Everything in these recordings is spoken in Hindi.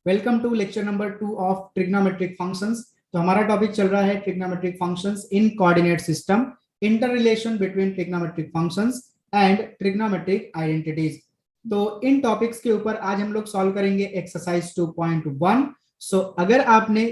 Welcome to lecture number 2 of trigonometric functions. तो हमारा टॉपिक चल रहा है trigonometric functions in coordinate system, interrelation between trigonometric functions and trigonometric identities. तो इन टॉपिक्स के ऊपर आज हम लोग सॉल्व करेंगे एक्सरसाइज 2.1। सो अगर आपने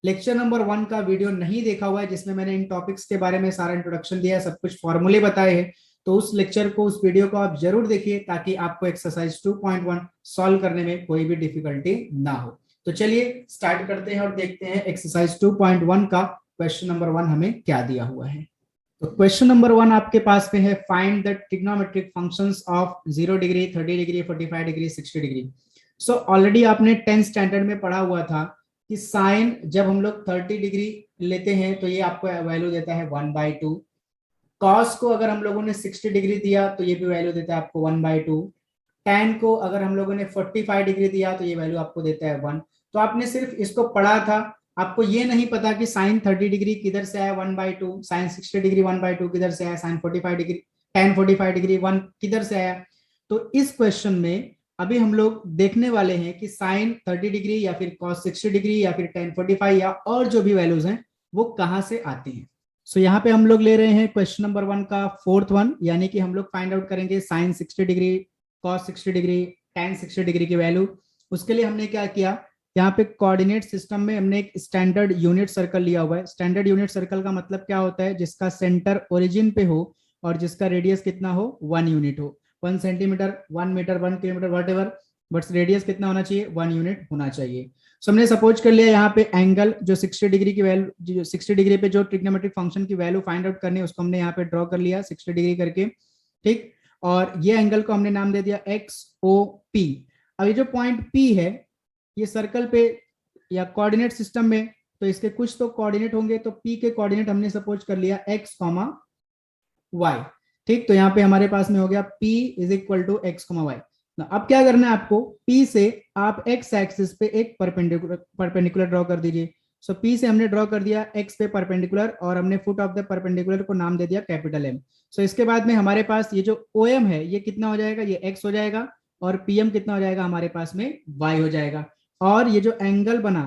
लेक्चर नंबर 1 का वीडियो नहीं देखा हुआ है जिसमें मैंने इन टॉपिक्स के बारे में सारा इंट्रोडक्शन दिया है, सब कुछ फॉर्मूले बताए हैं, तो उस लेक्चर को, उस वीडियो को आप जरूर देखिए ताकि आपको एक्सरसाइज 2.1 सॉल्व करने में कोई भी डिफिकल्टी ना हो। तो चलिए स्टार्ट करते हैं और देखते हैं एक्सरसाइज 2.1 का क्वेश्चन नंबर 1 हमें क्या दिया हुआ है। तो क्वेश्चन नंबर 1 आपके पास में है, find the trigonometric functions of 0 degree, 30 degree, 45 degree, 60 degree. So already आपने 10th स्टैंडर्ड में पढ़ा हुआ था कि साइन जब हम लोग 30 डिग्री लेते हैं तो ये आपको वैल्यू देता है 1/2। कॉस को अगर हम लोगों ने 60 डिग्री दिया तो ये भी वैल्यू देता है आपको 1/2। tan को अगर हम लोगों ने 45 डिग्री दिया तो ये वैल्यू आपको देता है 1। तो आपने सिर्फ इसको पढ़ा था, आपको ये नहीं पता कि साइन 30 डिग्री किधर से आया 1/2, साइन 60 डिग्री 1/2 किधर से आया, साइन 45 डिग्री, tan 45 डिग्री 1 किधर से आया। तो इस क्वेश्चन में अभी हम लोग देखने वाले हैं कि साइन 30 डिग्री या फिर cos 60 डिग्री या फिर tan 45 या और जो भी वैल्यूज हैं वो कहां से आती हैं। सो यहाँ पे हम लोग ले रहे हैं क्वेश्चन नंबर 1 का 4th वन, यानी कि हम लोग फाइंड आउट करेंगे sine 60 degree, cos 60 degree, tan 60 degree की वैल्यू। उसके लिए हमने क्या किया, यहाँ पे कोऑर्डिनेट सिस्टम में हमने एक स्टैंडर्ड यूनिट सर्कल लिया हुआ है। स्टैंडर्ड यूनिट सर्कल का मतलब क्या होता है, जिसका सेंटर ओरिजिन पे हो और जिसका रेडियस कितना हो, 1 यूनिट हो। 1 centimetre, 1 metre, 1 kilometre, whatever, but radius कितना होना चाहिए, 1 यूनिट होना चाहिए। सो हमने सपोज कर लिया यहाँ पे एंगल जो 60 डिग्री की वैल्यू, जो 60 डिग्री पे जो ट्रिग्नोमेट्रिक फंक्शन की वैल्यू फाइंड आउट करनी है उसको हमने यहाँ पे ड्रॉ कर लिया 60 डिग्री करके, ठीक। और ये एंगल को हमने नाम दे दिया XOP। अब ये जो पॉइंट P है ये सर्कल पे या कोऑर्डिनेट सिस्टम में, तो इसके कुछ तो कोऑर्डिनेट होंगे, तो P के कोऑर्डिनेट हमने सपोज कर लिया x, y, ठीक। तो यहाँ पे हमारे पास में हो गया P is equal to x, y। अब क्या करना है आपको, P से आप x एक्सिस पे एक परपेंडिकुलर ड्रॉ कर दीजिए। सो P से हमने ड्रॉ कर दिया x पे परपेंडिकुलर और हमने फुट ऑफ द परपेंडिकुलर को नाम दे दिया कैपिटल M। सो इसके बाद में हमारे पास ये जो OM है ये कितना हो जाएगा, ये x हो जाएगा, और PM कितना हो जाएगा हमारे पास में y हो जाएगा। और ये जो एंगल बना,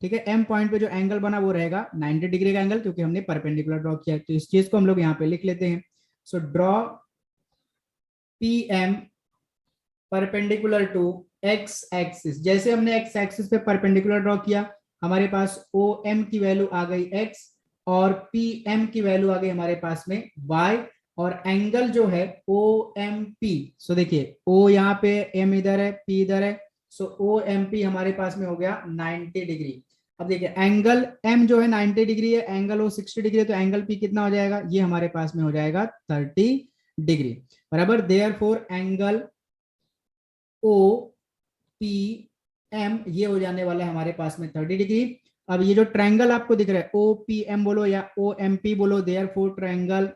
ठीक है, M पॉइंट पे जो एंगल बना वो रहेगा 90 डिग्री का एंगल, क्योंकि हमने परपेंडिकुलर ड्रॉ किया। तो इस चीज को हम लोग यहाँ पे लिख लेते हैं। So draw PM perpendicular to x axis. जैसे हमने x एक्सिस पे परपेंडिकुलर ड्रॉ किया, हमारे पास OM की वैल्यू आ गई x और PM की वैल्यू आ गई हमारे पास में y, और एंगल जो है OMP। सो देखिए O यहाँ पे, M इधर है, P इधर है, सो OMP हमारे पास में हो गया 90 डिग्री। अब देखिए एंगल M जो है 90 डिग्री है, एंगल O 60 डिग्री है, तो एंगल P कितना हो जाएगा, ये हमारे पास में हो जाएगा 30 डिग्री बराबर। देयरफॉर एंगल OPM ये हो जाने वाला है हमारे पास में 30 डिग्री। अब ये जो ट्रायंगल आपको दिख रहा है OPM बोलो या OMP बोलो, देयरफॉर ट्रायंगल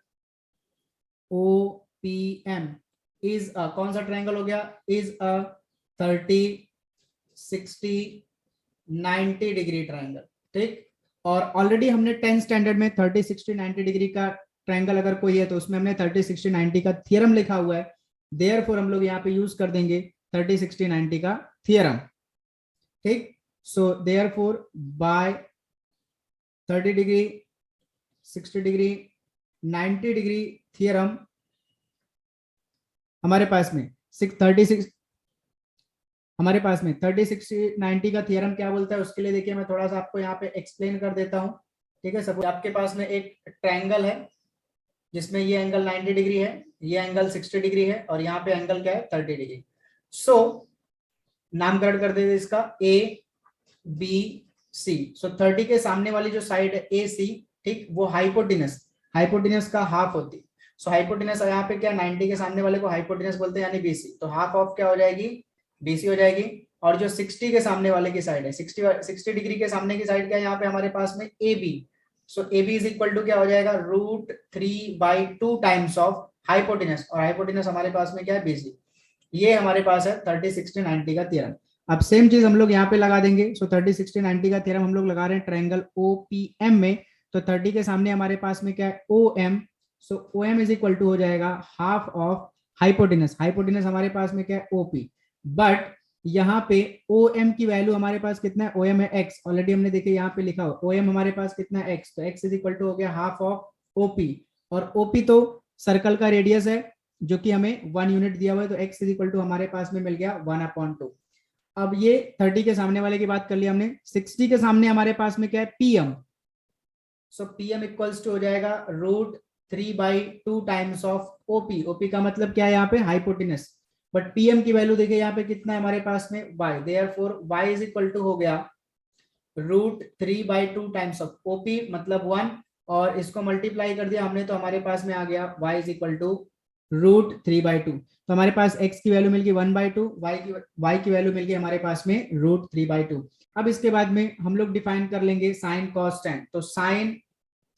OPM इज कौन सा ट्रायंगल हो गया, इज अ 30, 60, 90 डिग्री ट्रायंगल, ठीक। और ऑलरेडी हमने 10th स्टैंडर्ड में 30, 60, 90 डिग्री का ट्रायंगल अगर कोई है तो उसमें हमने 30, 60, 90 का थ्योरम लिखा हुआ है। देयरफॉर हम लोग यहाँ पे यूज कर देंगे 30, 60, 90 का थ्योरम, ठीक। So therefore by 30 degree, 60 degree, 90 degree theorem हमारे पास में 36 हमारे पास में 30, 60, 90 का थ्योरम क्या बोलता है, उसके लिए देखिए मैं थोड़ा सा आपको यहाँ पे एक्सप्लेन कर देता हूँ, ठीक है। सपोज आपके पास में एक ट्रायंगल है जिसमें ये एंगल 90 डिग्री है, ये एंगल 60 डिग्री है, और यहाँ पे एंगल क्या है 30 डिग्री। सो नामकरण कर देते इसका ABC। सो 30 के सामने वाली जो साइड है AC, ठीक, वो हाइपोटेनस का हाफ होती है। सो हाइपोटेनस यहाँ पे क्या, 90 के सामने वाले को हाइपोटेनस बोलते हैं, यानी BC। तो हाफ ऑफ क्या हो जाएगी, BC हो जाएगी। और जो 60 के सामने वाले की साइड है, 60 डिग्री के सामने की साइड क्या है यहाँ पे हमारे पास में AB। So AB is equal to क्या हो जाएगा, √3/2 टाइम्स ऑफ हाइपोटेनस, और हाइपोटेनस हमारे पास में क्या है BC। ये हमारे पास है 30, 60, 90 का थ्योरम। अब सेम चीज हम लोग यहाँ पे लगा देंगे। सो 30, 60, 90 का थ्योरम हम लोग लगा रहे हैं ट्रायंगल OPM में। तो 30 के सामने हमारे पास में क्या है OM। So OM is equal to हो जाएगा हाफ ऑफ हाइपोटेनस। हाइपोटेनस हमारे पास में क्या है OP, बट यहाँ पे ओ एम की वैल्यू हमारे पास कितना है, ओ एम है एक्स, ऑलरेडी हमने देखे यहाँ पे लिखा हो, ओ एम हमारे पास कितना है एक्स, तो एक्स इज इक्वल टू हो गया हाफ ऑफ ओपी, और ओपी तो सर्कल का रेडियस है जो कि हमें 1 यूनिट दिया हुआ है, तो एक्स इज इक्वल टू हमारे पास में मिल गया 1/2। अब ये 30 के सामने वाले की बात कर लिया हमने, 60 के सामने हमारे पास में क्या है PM, so PM equals to हो जाएगा √3/2 टाइम्स ऑफ ओपी, ओपी का मतलब क्या है यहाँ पे हाइपोटेनस, बट पीएम की वैल्यू देखिए यहाँ पे कितना है हमारे पास में y, therefore y is equal to हो गया √3/2 टाइम्स ऑफ ओपी मतलब 1, और इसको मल्टीप्लाई कर दिया हमने तो हमारे पास में आ गया y इज इक्वल टू √3/2, तो हमारे पास x की वैल्यू मिल गई 1/2, y की वैल्यू मिल गई हमारे पास में √3/2। अब इसके बाद में हम लोग डिफाइन कर लेंगे साइन कॉस टेन, तो साइन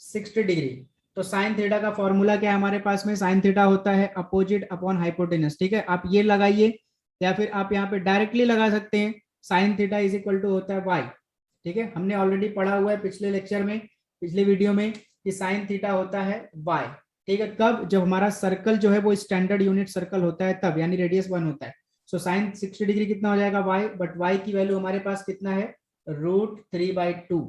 60 डिग्री, तो साइन थीटा का फॉर्मूला क्या है हमारे पास में, साइन थीटा होता है अपोजिट अपॉन हाइपोटेनस, ठीक है, आप ये लगाइए या फिर आप यहाँ पे डायरेक्टली लगा सकते हैं, sine theta is equal to होता है y, ठीक है, हमने ऑलरेडी पढ़ा हुआ है पिछले लेक्चर में, पिछले वीडियो में कि साइन थीटा होता है y, ठीक है, कब, जब हमारा सर्कल जो है वो स्टैंडर्ड यूनिट सर्कल होता है तब, यानी रेडियस 1 होता है, सो साइन 60 डिग्री कितना हो जाएगा y, बट y की वैल्यू हमारे पास कितना है √3/2,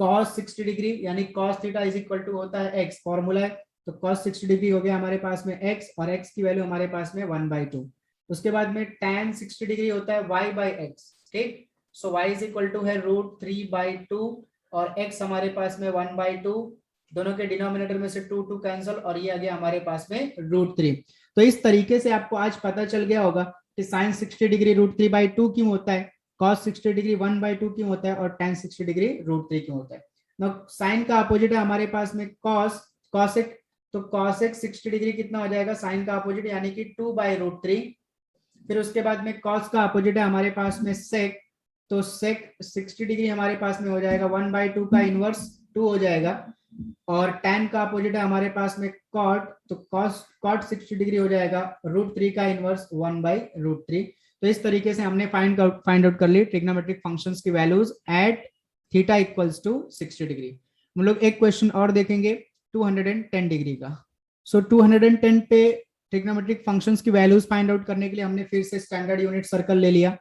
cos 60 डिग्री यानी cos theta is equal to होता है x, फॉर्मूला है, तो cos 60 डिग्री हो गया हमारे पास में x, और x की वैल्यू हमारे पास में 1/2, उसके बाद में tan 60 डिग्री होता है y/x, ठीक, सो y इज इक्वल टू है √3/2, और x हमारे पास में 1/2, दोनों के डिनोमिनेटर में से 2 कैंसिल, और ये आ गया हमारे पास में √3। तो इस तरीके से आपको आज पता चल गया होगा कि sin 60 डिग्री √3/2 क्यों होता है, cos 60 डिग्री 1/2 क्यों होता है, और tan 60 डिग्री √3 क्यों होता है। ना साइन का अपोजिट है हमारे पास में cosec, तो cosec 60 डिग्री कितना हो जाएगा साइन का अपोजिट यानी कि 2/√3, फिर उसके बाद में cos का अपोजिट है हमारे पास में sec, तो sec 60 डिग्री हमारे पास में हो जाएगा 1/2 का इनवर्स 2 हो जाएगा, और tan का अपोजिट है हमारे पास में cot, तो cot 60 डिग्री हो जाएगा √3 का इनवर्स 1/√3। तो इस तरीके से हमने फाइंड आउट कर ली ट्रिग्नोमेट्रिक फंक्शंस की values at theta equals to 60 degree. हम लोग एक क्वेश्चन और देखेंगे 210 डिग्री का। सो 210 पे ट्रिग्नोमेट्रिक फंक्शंस की वैल्यूज फाइंड आउट करने के लिए हमने फिर से स्टैंडर्ड यूनिट सर्कल ले लिया,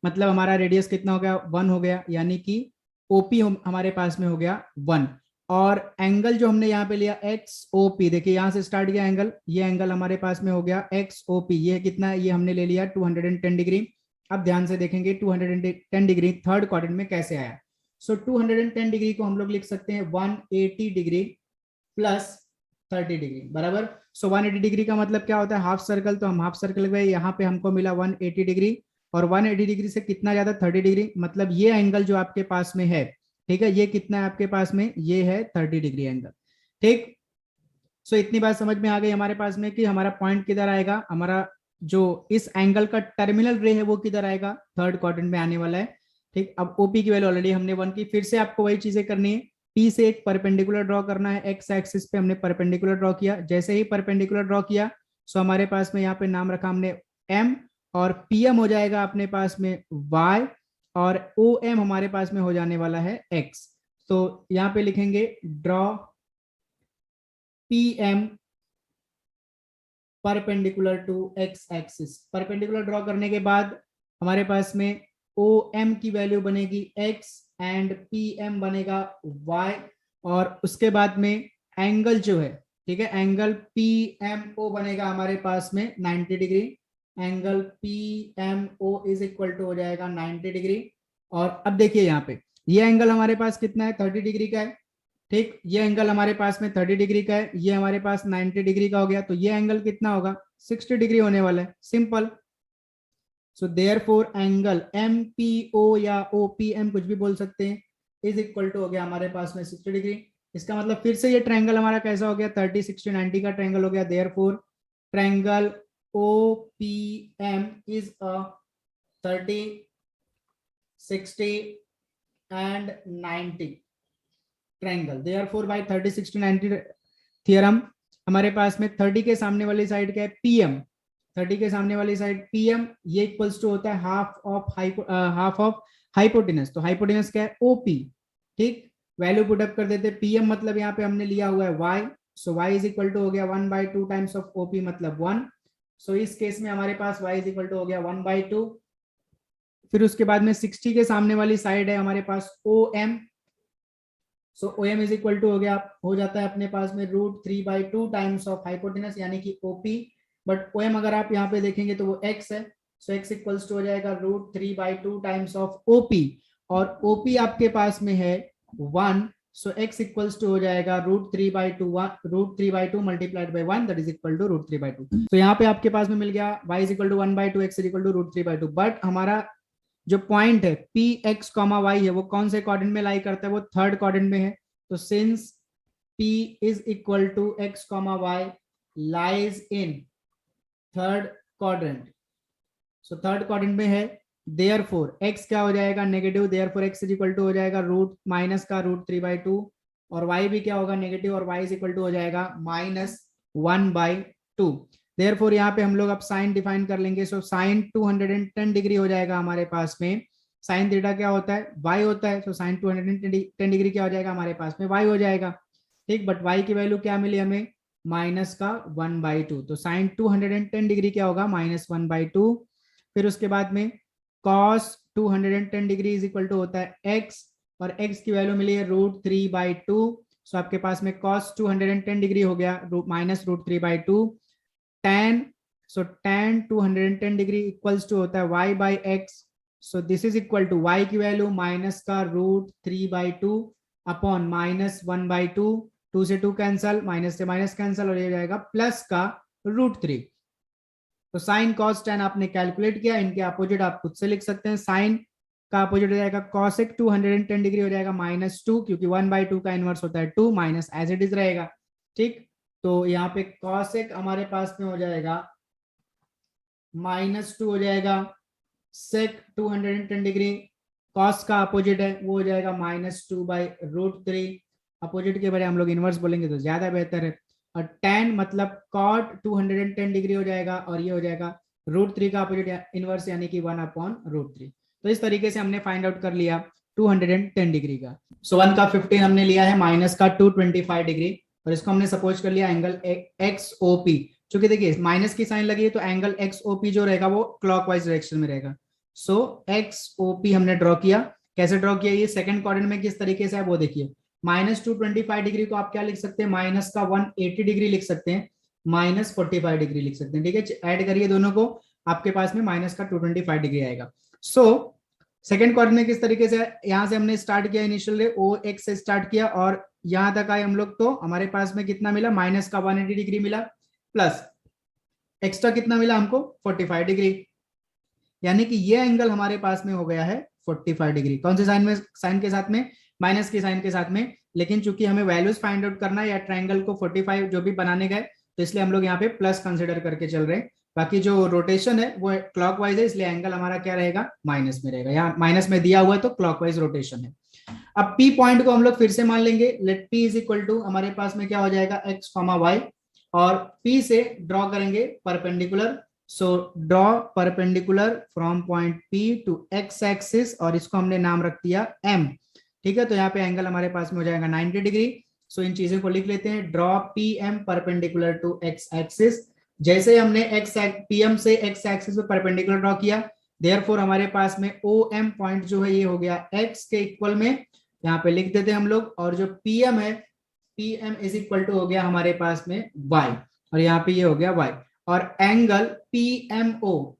मतलब हमारा रेडियस कितना हो गया 1 हो गया, यानी कि ओपी हमारे पास में हो गया 1, और एंगल जो हमने यहाँ पे लिया एक्स ओ पी, देखिए यहाँ से स्टार्ट किया एंगल, ये एंगल हमारे पास में हो गया एक्स ओ पी, ये कितना है, ये हमने ले लिया 210 डिग्री। अब ध्यान से देखेंगे 210 डिग्री थर्ड क्वाड्रेंट में कैसे आया। सो 210 डिग्री को हम लोग लिख सकते हैं 180 डिग्री प्लस 30 डिग्री बराबर। सो 180 डिग्री का मतलब क्या होता है हाफ सर्कल, तो हम हाफ सर्कल में यहाँ पे हमको मिला 180 डिग्री, और 180 डिग्री से कितना ज्यादा 30 डिग्री, मतलब ये एंगल जो आपके पास में है, ठीक है, ये कितना है आपके पास में, ये है 30 डिग्री एंगल, ठीक। सो इतनी बात समझ में आ गई हमारे पास में कि हमारा पॉइंट किधर आएगा, हमारा जो इस एंगल का टर्मिनल रे है वो किधर आएगा, थर्ड क्वाड्रेंट में आने वाला है, ठीक। अब ओपी की वैल्यू ऑलरेडी हमने 1 की, फिर से आपको वही चीजें करनी है, पी से एक परपेंडिकुलर ड्रॉ करना है, एक्स एक्सिस पे हमने परपेंडिकुलर ड्रॉ किया, जैसे ही परपेंडिकुलर ड्रॉ किया सो हमारे पास में यहाँ पे नाम रखा हमने एम, और पीएम हो जाएगा अपने पास में वाई, और ओ एम हमारे पास में हो जाने वाला है एक्स। तो यहाँ पे लिखेंगे draw P M perpendicular to X axis, perpendicular draw करने के बाद हमारे पास में ओ एम की वैल्यू बनेगी एक्स एंड पी एम बनेगा वाई, और उसके बाद में एंगल जो है, ठीक है, एंगल पी एम ओ बनेगा हमारे पास में 90 degree, angle P M O is equal to हो जाएगा 90 डिग्री। और अब देखिए यहाँ पे ये एंगल हमारे पास कितना है 30 डिग्री का है, ठीक, ये एंगल हमारे पास में 30 डिग्री का है, ये हमारे पास 90 डिग्री का हो गया, तो ये एंगल कितना होगा 60 डिग्री होने वाला है, simple. So therefore angle M P O या ओ पी एम कुछ भी बोल सकते हैं, इज इक्वल टू हो गया हमारे पास में 60 डिग्री। इसका मतलब फिर से ये ट्रायंगल हमारा कैसा हो गया 30 60 90 का ट्रायंगल हो गया, therefore triangle O P M is a 30 60 and 90 triangle, therefore by 30 60 90 theorem हमारे पास में 30 के सामने वाली साइड क्या है पीएम, 30 के सामने वाली साइड पीएम, ये इक्वल्स टू होता है हाफ ऑफ हाइपोटेनस, तो हाइपोटेनस क्या है ओपी, ठीक, वैल्यू पुट अप कर देते, पीएम मतलब यहाँ पे हमने लिया हुआ है Y, so Y is equal to हो गया 1/2 टाइम्स ऑफ ओपी मतलब 1, सो इस केस में हमारे पास y इज इक्वल टू हो गया 1/2। फिर उसके बाद में 60 के सामने वाली साइड है हमारे पास OM। So OM is equal to हो जाता है अपने पास में √3/2 टाइम्स ऑफ हाइपोटेनस यानी कि OP। बट OM अगर आप यहाँ पे देखेंगे तो वो x है। सो x इक्वल्स टू हो जाएगा √3/2 टाइम्स ऑफ OP, और OP आपके पास में है 1। सो x इक्वल्स टू हो जाएगा √3/2 multiplied by 1 that is equal to √3/2। तो यहाँ पे आपके पास में मिल गया y is equal to 1/2, x is equal to √3/2। But हमारा जो पॉइंट है पी एक्स कॉमा वाई है वो कौन से क्वाड्रेंट में लाई करता है, वो थर्ड क्वाड्रेंट में है। तो since P is equal to X comma Y lies in third quadrant, so third quadrant में है, देयरफॉर x क्या हो जाएगा negative, therefore x is equal to हो जाएगा रूट माइनस का √3/2, और y भी क्या होगा नेगेटिव, और y इज इक्वल टू हो जाएगा -1/2। देयरफॉर यहाँ पे हम लोग अब साइन डिफाइन कर लेंगे। सो साइन 210 डिग्री हो जाएगा हमारे पास में। साइन थीटा क्या होता है, y होता है। सो साइन 210 डिग्री क्या हो जाएगा हमारे पास में, y हो जाएगा। ठीक, बट y की वैल्यू क्या मिली हमें, माइनस का 1/2। तो साइन 210 डिग्री क्या होगा, -1/2। फिर उसके बाद में cos 210 degree is equal to होता है x, और x की वैल्यू मिली है √3/2। सो आपके पास में cos 210 डिग्री हो गया -√3/2। tan, so tan 210 degree equals to होता है y/x। So this is equal to y की वैल्यू माइनस का √3/2 अपॉन -1/2। 2 से 2 कैंसल, माइनस से माइनस कैंसल, और ये जाएगा प्लस का √3। तो साइन कॉस tan आपने कैलकुलेट किया, इनके अपोजिट आप खुद से लिख सकते हैं। साइन का अपोजिट हो जाएगा cosec 210 डिग्री हो जाएगा -2, क्योंकि 1/2 का इनवर्स होता है 2, माइनस एज इट इज रहेगा। ठीक, तो यहाँ पे cosec हमारे पास में हो जाएगा -2 हो जाएगा। sec 210 डिग्री cos का अपोजिट है वो हो जाएगा -2/√3। अपोजिट के बजाय हम लोग इनवर्स बोलेंगे तो ज्यादा बेहतर है। और tan मतलब cot 210 डिग्री हो जाएगा, और ये हो जाएगा √3 का अपोजिट इनवर्स यानी कि 1/√3। तो इस तरीके से हमने फाइंड आउट कर लिया 210 डिग्री का। सो 1 का 15 हमने लिया है, माइनस का 225 डिग्री, और इसको हमने सपोज कर लिया एंगल XOP। क्योंकि देखिए माइनस की साइन लगी है तो एंगल XOP जो रहेगा वो क्लॉकवाइज डायरेक्शन में रहेगा। सो XOP हमने ड्रॉ किया। कैसे ड्रॉ किया, ये सेकंड क्वाड्रेंट में किस तरीके से है वो देखिए। -225 डिग्री को आप क्या लिख सकते हैं, माइनस का 180 डिग्री लिख सकते हैं, -45 डिग्री लिख सकते हैं। ठीक है, ऐड करिए दोनों को, आपके पास में माइनस का 225 डिग्री आएगा। सो सेकंड क्वाड्रेंट में किस तरीके से, यहां से हमने स्टार्ट किया, इनिशियल OX से स्टार्ट किया और यहां तक आए हम लोग, तो हमारे पास में कितना मिला, माइनस का 180 डिग्री मिला, प्लस एक्स्ट्रा कितना मिला हमको 45 डिग्री, यानी कि ये एंगल हमारे पास में हो गया है 45 डिग्री। कौन से साइन में, साइन के साथ में, माइनस के साइन के साथ में। लेकिन चूंकि हमें वैल्यूज फाइंड आउट करना है या ट्रायंगल को 45 जो भी बनाने गए, तो इसलिए हम लोग यहाँ पे प्लस कंसिडर करके चल रहे हैं। बाकी जो रोटेशन है वो क्लॉकवाइज है, इसलिए एंगल हमारा क्या रहेगा, माइनस में रहेगा। यहाँ माइनस में दिया हुआ है तो क्लॉकवाइज रोटेशन है। अब P पॉइंट को हम लोग फिर से मान लेंगे। Let P is equal to हमारे पास में क्या हो जाएगा, x, y, और P से ड्रॉ करेंगे perpendicular. So draw perpendicular from point P to x axis, और इसको हमने नाम रख दिया M। ठीक है, तो यहाँ पे एंगल हमारे पास में हो जाएगा 90 डिग्री। सो इन चीजों को लिख लेते हैं, draw PM perpendicular to x axis. जैसे हमने PM से x एक्सिस पे परपेंडिकुलर ड्रॉ किया, देयरफॉर हमारे पास में OM पॉइंट जो है ये हो गया x के इक्वल में, यहाँ पे लिख देते हैं हम लोग। और जो PM है, PM इज इक्वल टू हो गया हमारे पास में y, और यहाँ पे ये हो गया y। और angle PMO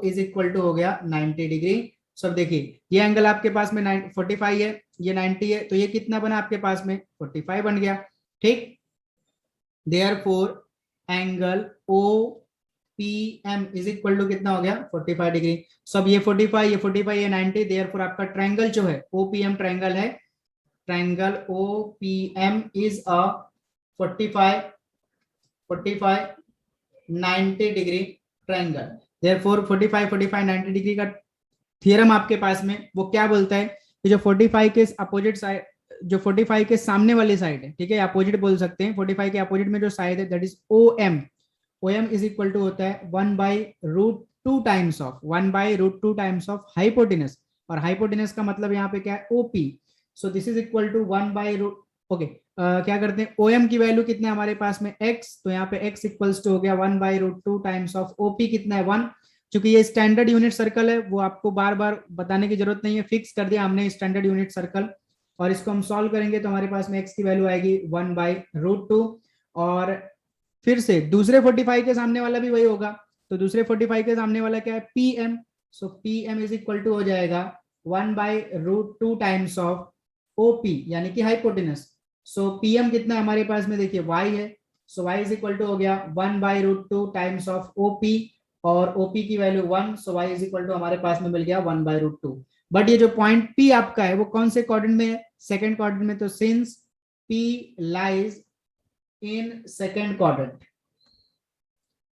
is equal to हो गया 90 डिग्री। सब देखिए ये एंगल आपके पास में 45 है, ये 90 है, तो ये कितना बना आपके पास में 45 बन गया। ठीक, therefore angle OPM is equal to कितना हो गया 45 डिग्री। सब ये 45 ये 90, देयरफॉर आपका ट्रायंगल जो है OPM ट्रायंगल है, triangle OPM is a 45 90 degree triangle. Therefore 45 90 degree का थ्योरम आपके पास में वो क्या बोलता है कि जो 45 के अपोजिट साइड, जो 45 के सामने वाली साइड है, ठीक है, अपोजिट बोल सकते हैं, 45 के अपोजिट में जो साइड है that is OM is equal to होता है 1/√2 टाइम्स ऑफ हाइपोटेनस, और हाइपोटेनस का मतलब यहाँ पे क्या है OP। So this is equal to 1/√2 okay क्या करते हैं, OM की वैल्यू कितना है हमारे पास में x, तो यहाँ पे x इक्वल्स टू हो गया 1/√2 टाइम्स ऑफ OP कितना है 1। चूंकि ये स्टैंडर्ड यूनिट सर्कल है, वो आपको बार बार बताने की जरूरत नहीं है, फिक्स कर दिया हमने स्टैंडर्ड यूनिट सर्कल। और इसको हम सॉल्व करेंगे तो हमारे पास में x की वैल्यू आएगी 1/√2। और फिर से दूसरे 45 के सामने वाला भी वही होगा, तो दूसरे 45 के सामने वाला क्या है PM, so PM is equal to हो जाएगा 1/√2 टाइम्स ऑफ OP यानी कि हाइपोटेनस। सो PM कितना है हमारे पास में, देखिए y है, so y is equal to हो गया 1/√2 टाइम्स ऑफ OP, और OP की value 1, so y is equal to हमारे पास में मिल गया 1/√2। बट ये जो पॉइंट P आपका है वो कौन से क्वाड्रेंट में है, सेकंड क्वाड्रेंट में, तो since P lies in second quadrant,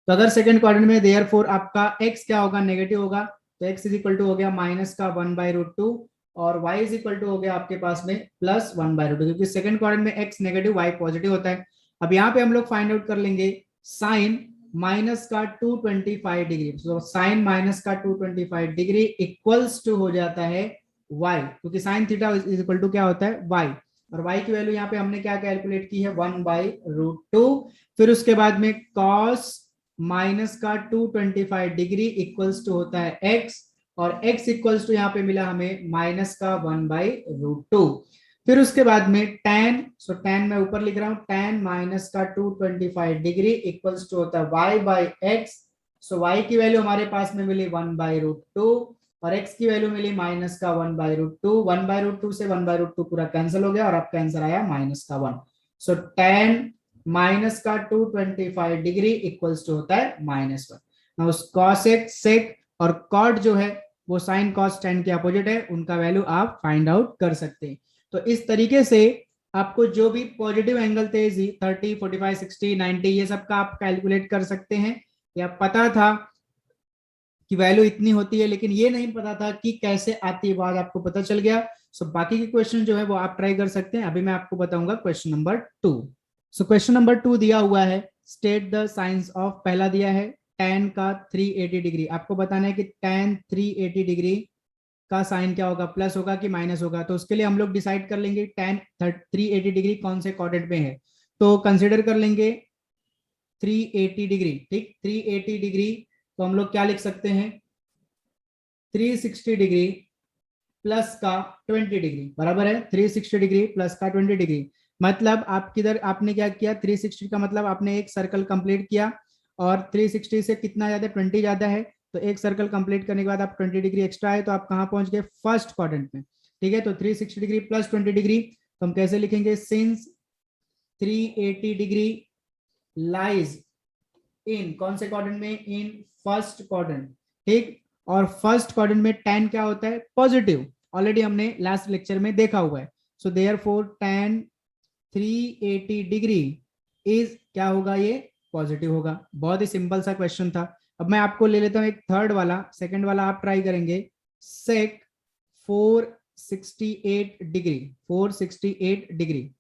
तो अगर सेकंड क्वाड्रेंट में देयरफॉर आपका x क्या होगा, नेगेटिव होगा, तो x इज इक्वल टू हो गया माइनस का 1/√2, और y इज इक्वल टू हो गया आपके पास में प्लस 1/√2, क्योंकि सेकंड क्वाड्रेंट में x नेगेटिव y पॉजिटिव होता है। अब यहाँ पे हम लोग फाइंड आउट कर लेंगे साइन माइनस का 225 डिग्री, तो साइन माइनस का 225 डिग्री इक्वल्स टू हो जाता है y, क्योंकि sine theta is equal to क्या होता है y, और y की वैल्यू यहाँ पे हमने क्या कैलकुलेट की है 1/√2। फिर उसके बाद में cos माइनस का 225 डिग्री इक्वल्स टू होता है x, और x इक्वल्स टू यहाँ पे मिला हमें माइनस का 1/√2। फिर उसके बाद में tan, सो tan मैं ऊपर लिख रहा हूं, tan माइनस का 225 डिग्री इक्वल्स टू होता है y/x, सो y की वैल्यू हमारे पास में मिली 1/√2, और x की वैल्यू मिली माइनस का 1/√2। 1/√2 से 1/√2 पूरा कैंसिल हो गया, और आपका आंसर आया माइनस का 1। सो tan माइनस का 225 डिग्री इक्वल्स टू होता है -1। नाउ cosec, sec और cot जो है वो sin cos tan के अपोजिट है, उनका वैल्यू आप फाइंड आउट कर सकते हैं। तो इस तरीके से आपको जो भी पॉजिटिव एंगल थे 30, 45, 60, 90 ये सब का आप कैलकुलेट कर सकते हैं। या पता था कि वैल्यू इतनी होती है, लेकिन ये नहीं पता था कि कैसे आती है, बाद आपको पता चल गया। सो बाकी के क्वेश्चन जो है वो आप ट्राई कर सकते हैं। अभी मैं आपको बताऊंगा question number 2। So question number 2 दिया हुआ है, स्टेट द साइंस ऑफ, पहला दिया है tan का 380 डिग्री, आपको बताना है कि tan 380 डिग्री का साइन क्या होगा, प्लस होगा कि माइनस होगा। तो उसके लिए हम लोग डिसाइड कर लेंगे tan 380 डिग्री कौन से क्वाड्रेंट में है, तो कंसिडर कर लेंगे 380 डिग्री, ठीक, 380 डिग्री तो हम लोग क्या लिख सकते हैं, 360 डिग्री प्लस का 20 डिग्री बराबर है 360 डिग्री प्लस का 20 डिग्री। मतलब आप किधर, आपने क्या किया, 360 का मतलब आपने एक सर्कल कंप्लीट किया, और 360 से कितना ज्यादा, 20 ज्यादा है, तो एक सर्कल कंप्लीट करने के बाद आप 20 डिग्री एक्स्ट्रा है, तो आप कहाँ पहुंच गए, फर्स्ट क्वाड्रेंट में, ठीक है। तो 360 डिग्री प्लस 20 डिग्री तो हम कैसे लिखेंगे, सिंस 380 डिग्री लाइज इन, कौन से क्वाड्रेंट में, इन फर्स्ट क्वाड्रेंट, ठीक। और फर्स्ट क्वाड्रेंट में tan क्या होता है, पॉजिटिव, ऑलरेडी हमने लास्ट लेक्चर में देखा हुआ है। So therefore tan 380 degree is क्या होगा, ये पॉजिटिव होगा। बहुत ही सिंपल सा क्वेश्चन था। अब मैं आपको ले लेता हूं एक थर्ड वाला, सेकंड वाला आप ट्राई करेंगे, sec 468 degree, 468 degree.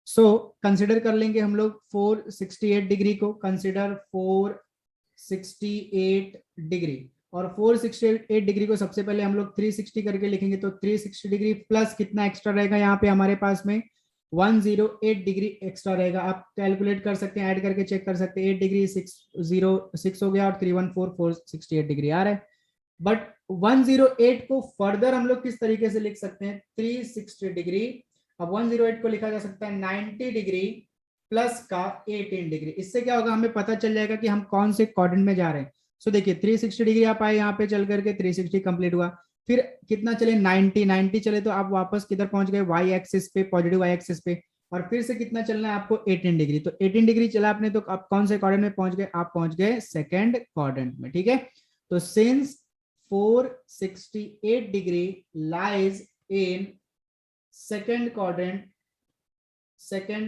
So consider कर लेंगे हम लोग 468 डिग्री को, कंसिडर 468 डिग्री, और 468 डिग्री को सबसे पहले हम लोग 360 करके लिखेंगे, तो 360 डिग्री प्लस कितना एक्स्ट्रा रहेगा यहाँ पे हमारे पास में 108 डिग्री एक्स्ट्रा रहेगा। आप कैलकुलेट कर सकते हैं, ऐड करके चेक कर सकते हैं, 8 डिग्री 606 हो गया, और 314 468 डिग्री आ रहा है। बट 108 को फर्दर हम लोग किस तरीके से लिख सकते हैं, 360 डिग्री, अब 108 को लिखा जा सकता है 90 डिग्री प्लस का 18 डिग्री। इससे क्या होगा, हमें पता चल जाएगा कि हम कौन से क्वाड्रेंट में जा रहे हैं। सो देखिए 360 डिग्री आप आए यहाँ पे चल करके 360 कंप्लीट हुआ, फिर कितना चले 90 चले, तो आप वापस किधर पहुंच गए, वाई एक्सिस पे, पॉजिटिव वाई एक्सिस पे, और फिर से कितना चलना है आपको 18 डिग्री, तो 18 डिग्री चला आपने, तो आप कौन से क्वाड्रेंट में पहुंच गए, आप पहुंच गए सेकंड क्वाड्रेंट में, ठीक है। तो since 468 degree lies in second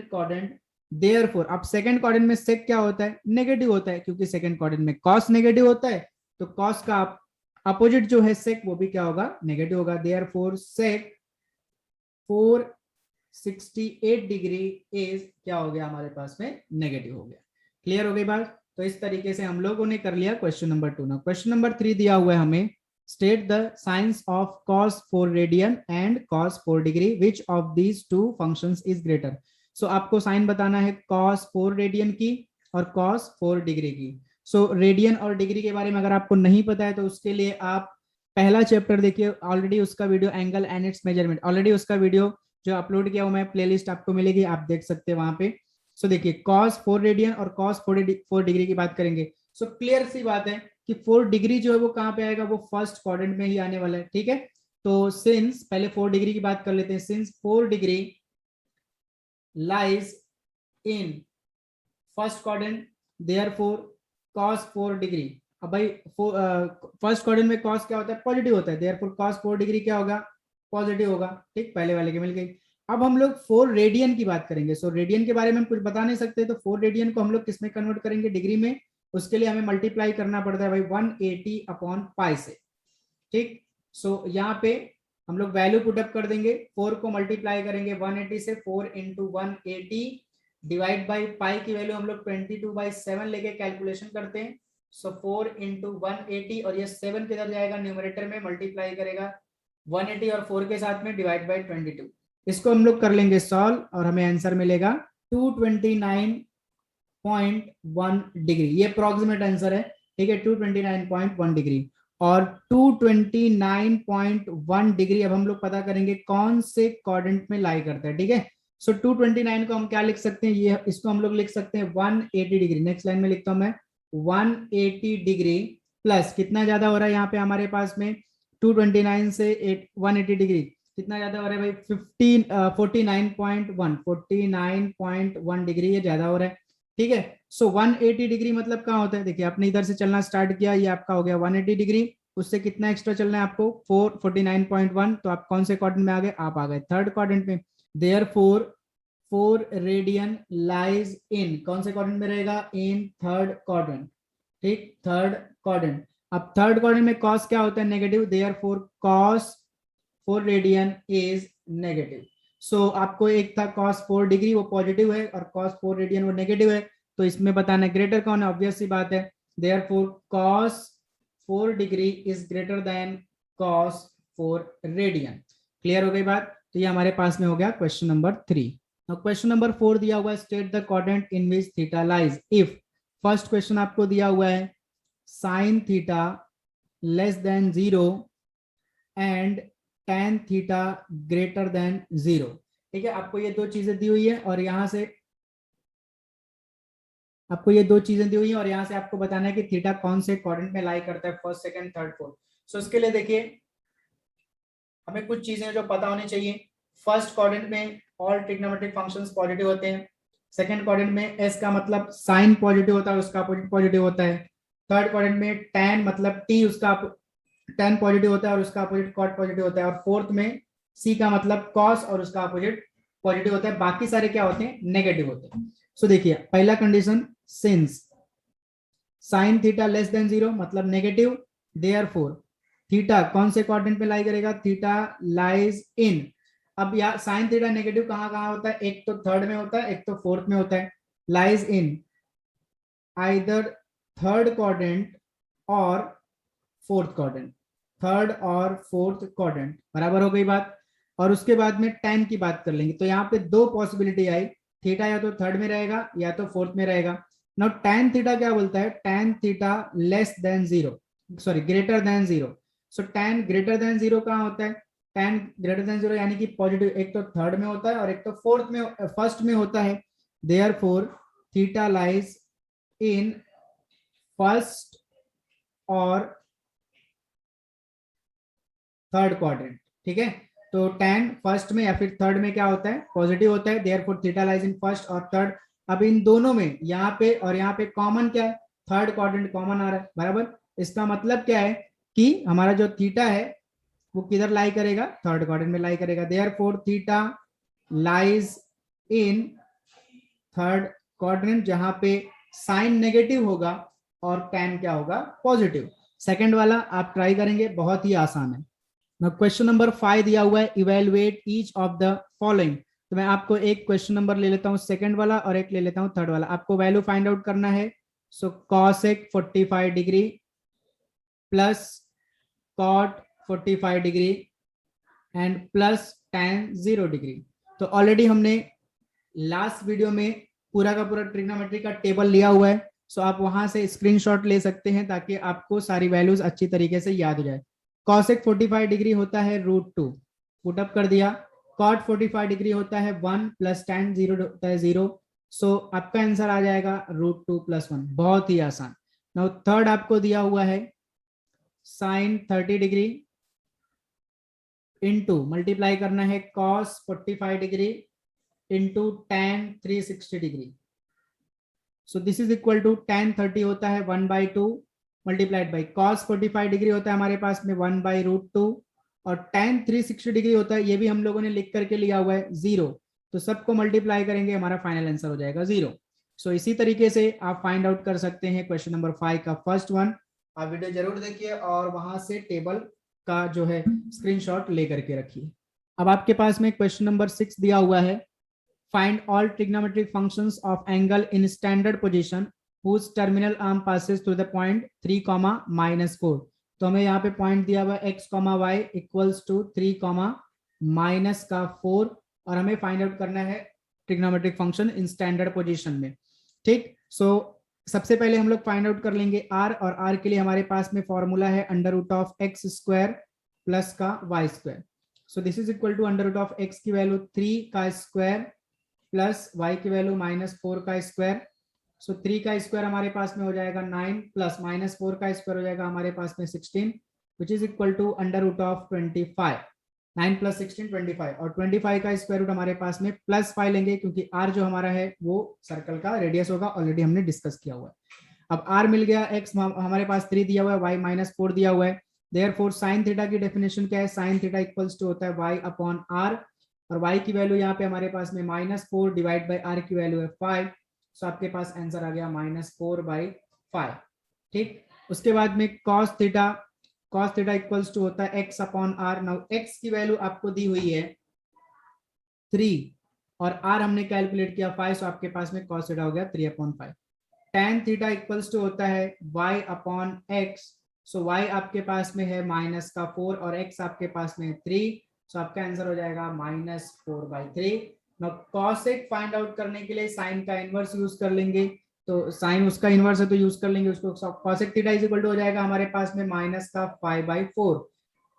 quadrant, therefore, अब सेकंड क्वाड्रेंट में सेक क्या होता है, नेगेटिव होता है, क्योंकि सेकंड क्वाड्रेंट में कॉस नेगेटिव होता है, तो कॉस का अपोजिट जो है सेक, वो भी क्या होगा, नेगेटिव होगा। देयरफॉर सेक 468 डिग्री इज क्या हो गया हमारे पास में, नेगेटिव हो गया। क्लियर हो गई बात। तो इस तरीके से हम लोगों ने कर लिया क्वेश्चन नंबर 2। ना क्वेश्चन नंबर 3 दिया हुआ है हमें, State the signs of cos 4 radian and cos 4 degree. Which of these two functions is greater? So आपको साइन बताना है cos 4 रेडियन की और cos 4 डिग्री की. सो रेडियन और डिग्री के बारे में अगर आपको नहीं पता है तो उसके लिए आप पहला चैप्टर देखिए, ऑलरेडी उसका video angle and it's measurement, already उसका वीडियो जो अपलोड किया हुआ मैं प्लेलिस्ट आपको मिलेगी, आप देख सकते हैं वहां पे. सो देखिए cos 4 रेडियन और cos 4 डिग्री की बात करेंगे. सो क्लियर सी बात है कि 4 डिग्री जो है वो कहाँ पे आएगा, वो फर्स्ट क्वाड्रेंट में ही आने वाला है. ठीक है, तो सिंस पहले 4 डिग्री की बात कर लेते हैं. Since 4 degree lies in first quadrant, therefore cos 4 degree. अब भाई फर्स्ट क्वाड्रेंट में cos क्या होता है, पॉजिटिव होता है, देयरफॉर cos 4 डिग्री क्या होगा, पॉजिटिव होगा. ठीक, पहले वाले के मिल गई. अब हम लोग 4 रेडियन की बात करेंगे. सो रेडियन के बारे में हम कुछ बता नहीं सकते, तो 4 रेडियन को हम लोग किसमें कन्वर्ट करेंगे, डिग्री में. उसके लिए हमें मल्टीप्लाई करना पड़ता है भाई 180 अपॉन पाई से. ठीक, सो यहाँ पे हम लोग वैल्यू पुटअप कर देंगे. 4 को मल्टीप्लाई करेंगे 180 से, 4 इंटू 180 डिवाइड बाई पाई की वैल्यू हम लोग 22/7 लेके कैलकुलेशन करते हैं. सो 4 इंटू 180 और ये 7 किधर जाएगा, न्यूमरेटर में मल्टीप्लाई करेगा 180 और 4 के साथ में डिवाइड बाई 22. इसको हम लोग कर लेंगे सॉल्व और हमें आंसर मिलेगा 229.1 डिग्री. ये अप्रोक्सीमेट आंसर है. ठीक है, 229.1 डिग्री. और 229.1 डिग्री अब हम लोग पता करेंगे कौन से क्वाड्रेंट में लाई करता है. ठीक है, सो 229 को हम क्या लिख सकते हैं, ये इसको हम लोग लिख सकते हैं 180 डिग्री. नेक्स्ट लाइन में लिखता हूं मैं 180 डिग्री प्लस कितना ज्यादा हो रहा है यहाँ पे हमारे पास में 229 से 180 डिग्री कितना ज्यादा हो रहा है भाई 49.1 डिग्री, ये ज्यादा हो रहा है. ठीक है, सो 180 डिग्री मतलब कहाँ होता है, देखिए आपने इधर से चलना स्टार्ट किया, ये आपका हो गया 180 डिग्री, उससे कितना एक्स्ट्रा चलना है आपको 49.1. तो आप कौन से क्वाड्रेंट में आ गए, आप आ गए थर्ड क्वाड्रेंट में. देयरफॉर 4 रेडियन लाइज इन, कौन से क्वाड्रेंट में रहेगा, इन थर्ड क्वाड्रेंट. ठीक, थर्ड क्वाड्रेंट. अब थर्ड क्वाड्रेंट में cos क्या होता है, negative, therefore cos 4 radian is negative. So आपको एक था cos 4 डिग्री वो पॉजिटिव है और cos 4 रेडियन वो नेगेटिव है, तो इसमें बताना ग्रेटर कौन है, ऑब्वियस सी बात है. Therefore cos 4 degree is greater than cos 4 radian. Clear हो गई बात. तो ये हमारे पास में हो गया क्वेश्चन नंबर 3. क्वेश्चन नंबर 4 दिया हुआ है, state the quadrant in which theta lies if. First question आपको दिया हुआ है sine theta less then 0 and tan theta greater than 0. ठीक है, आपको ये दो चीजें दी हुई है और यहां से आपको ये दो चीजें दी हुई है और यहां से आपको बताना है कि थीटा कौन से क्वाड्रेंट में लाई करता है, फर्स्ट, सेकंड, थर्ड, फोर्थ. सो इसके लिए देखिए हमें कुछ चीजें जो पता होनी चाहिए. फर्स्ट क्वाड्रेंट में ऑल ट्रिग्नोमेट्रिक फंक्शंस पॉजिटिव होते हैं. सेकंड क्वाड्रेंट में एस का मतलब साइन पॉजिटिव होता है, उसका अपोजिट पॉजिटिव होता है. थर्ड क्वाड्रेंट में tan मतलब टी उसका tan पॉजिटिव होता है और उसका अपोजिट cot पॉजिटिव होता है. और फोर्थ में c का मतलब cos और उसका अपोजिट पॉजिटिव होता है. बाकी सारे क्या होते हैं, नेगेटिव होते हैं. सो देखिए पहला condition, since sine theta less then 0 मतलब नेगेटिव, देयरफॉर थीटा कौन से क्वाड्रेंट में लाई करेगा, थीटा लाइज इन. अब यार साइन थीटा नेगेटिव कहाँ कहाँ होता है, एक तो थर्ड में होता है, एक तो फोर्थ में होता है. Lies in either third quadrant और फोर्थ क्वाड्रेंट, थर्ड और फोर्थ क्वाड्रेंट. बराबर हो गई बात. और उसके बाद में tan की बात कर लेंगे. तो यहाँ पे दो पॉसिबिलिटी आई, थीटा या तो थर्ड में रहेगा या तो फोर्थ में रहेगा. नाउ tan थीटा क्या बोलता है, tan theta less then 0, sorry greater than 0. सो tan ग्रेटर देन 0 कहाँ होता है, tan ग्रेटर देन 0 यानी कि पॉजिटिव एक तो थर्ड में होता है और एक तो फोर्थ में फर्स्ट में होता है. Therefore theta lies in first और थर्ड क्वाड्रेंट. ठीक है, तो tan फर्स्ट में या फिर थर्ड में क्या होता है, पॉजिटिव होता है. Therefore theta lies in first और थर्ड. अब इन दोनों में यहाँ पे और यहाँ पे कॉमन क्या है, थर्ड क्वाड्रेंट कॉमन आ रहा है. बराबर, इसका मतलब क्या है कि हमारा जो थीटा है वो किधर लाई करेगा, थर्ड क्वाड्रेंट में लाई करेगा. Therefore theta lies in third quadrant जहां पे साइन नेगेटिव होगा और tan क्या होगा, पॉजिटिव. सेकंड वाला आप ट्राई करेंगे, बहुत ही आसान है. क्वेश्चन नंबर 5 दिया हुआ है, evaluate each of the following. तो मैं आपको एक क्वेश्चन नंबर ले लेता हूं सेकंड वाला और एक ले लेता हूं थर्ड वाला. आपको वैल्यू फाइंड आउट करना है. सो cosec 45 degree plus cot 45 degree and plus tan 0 degree. तो ऑलरेडी हमने लास्ट वीडियो में पूरा का पूरा ट्रिग्नोमेट्री का टेबल लिया हुआ है, सो आप वहां से स्क्रीनशॉट ले सकते हैं ताकि आपको सारी वैल्यूज अच्छी तरीके से याद हो जाए। cosec 45 डिग्री होता है √2, पुटअप कर दिया। cot 45 डिग्री होता है 1 प्लस tan 0 होता है 0, सो आपका आंसर आ जाएगा √2 + 1। बहुत ही आसान। नाउ थर्ड आपको दिया हुआ है sin 30 डिग्री इनटू मल्टीप्लाई करना है cos 45 degree into tan 360 degree. So this is equal to tan 30 होता है 1/2 मल्टीप्लाइड बाई cos 45 डिग्री होता है हमारे पास में 1/√2 और tan 360 डिग्री होता है, ये भी हम लोगों ने लिख करके लिया हुआ है 0, तो सबको मल्टीप्लाई करेंगे हमारा फाइनल आंसर हो जाएगा 0। सो इसी तरीके से आप फाइंड आउट कर सकते हैं क्वेश्चन नंबर 5 का फर्स्ट वन। आप वीडियो जरूर देखिए और वहां से टेबल का जो है स्क्रीनशॉट लेकर के रखिए। अब आपके पास में क्वेश्चन नंबर 6 दिया हुआ है, find all trigonometric functions of angle in standard position whose terminal arm passes through the point 3, -4। तो हमें यहाँ पे पॉइंट दिया हुआ x, y इक्वल्स टू 3, -4 और हमें फाइंड आउट करना है trigonometric function in standard position में। ठीक, सो सबसे पहले हम लोग फाइंड आउट कर लेंगे r, और r के लिए हमारे पास में फॉर्मूला है √(x² प्लस का y²। So this is equal to √(x) की वैल्यू 3 का स्क्वायर प्लस y की वैल्यू -4 का स्क्वायर। सो 3 का स्क्वायर हमारे पास में हो जाएगा 9 प्लस -4 का स्क्वायर हो जाएगा हमारे पास में 16, which is equal to √25। 9 plus 16 25 और 25 का स्क्वायर रूट हमारे पास में +5 लेंगे क्योंकि r जो हमारा है वो सर्कल का रेडियस होगा, ऑलरेडी हमने डिस्कस किया हुआ है। अब r मिल गया, x हमारे पास 3 दिया हुआ है, y -4 दिया हुआ है। देयरफॉर sin थीटा की डेफिनेशन क्या है, sin थीटा इक्वल्स टू होता है y/r और y की वैल्यू यहाँ पे हमारे पास में -4 डिवाइड बाई r की वैल्यू है 5, सो आपके पास आंसर आ गया -4/5। ठीक, उसके बाद में cos थीटा इक्वल्स टू होता है x/r। नाउ x की वैल्यू आपको दी हुई है 3 और r हमने कैलकुलेट किया 5, सो आपके पास में cos थीटा हो गया 3/5। tan थीटा इक्वल्स टू होता है y/x, सो y आपके पास में है -4 और x आपके पास में 3, सो आपका आंसर हो जाएगा -4/3। नाउ cosec फाइंड आउट करने के लिए साइन का इनवर्स यूज कर लेंगे, तो साइन उसका इनवर्स है तो यूज कर लेंगे उसको। cosec theta is equal to हो जाएगा हमारे पास में -5/4।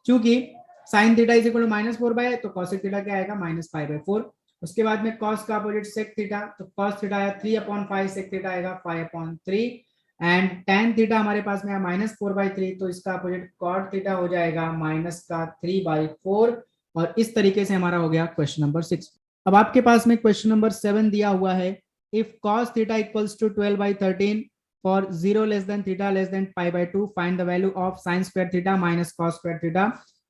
चूंकि sin theta is equal to -4/, तो cosec थीटा क्या आएगा -5/4। उसके बाद में cos का अपोजिट sec थीटा, तो cos थीटा आया 3/5, sec थीटा आएगा 5/3 एंड tan थीटा हमारे पास में -4/3, तो इसका अपोजिट cot थीटा हो जाएगा -3/4 और इस तरीके से हमारा हो गया क्वेश्चन नंबर 6। अब आपके पास में क्वेश्चन नंबर 7 दिया हुआ है, if cos theta equals to 12/13 for 0 less than theta less than π/2 find the value of sin square theta minus cos square theta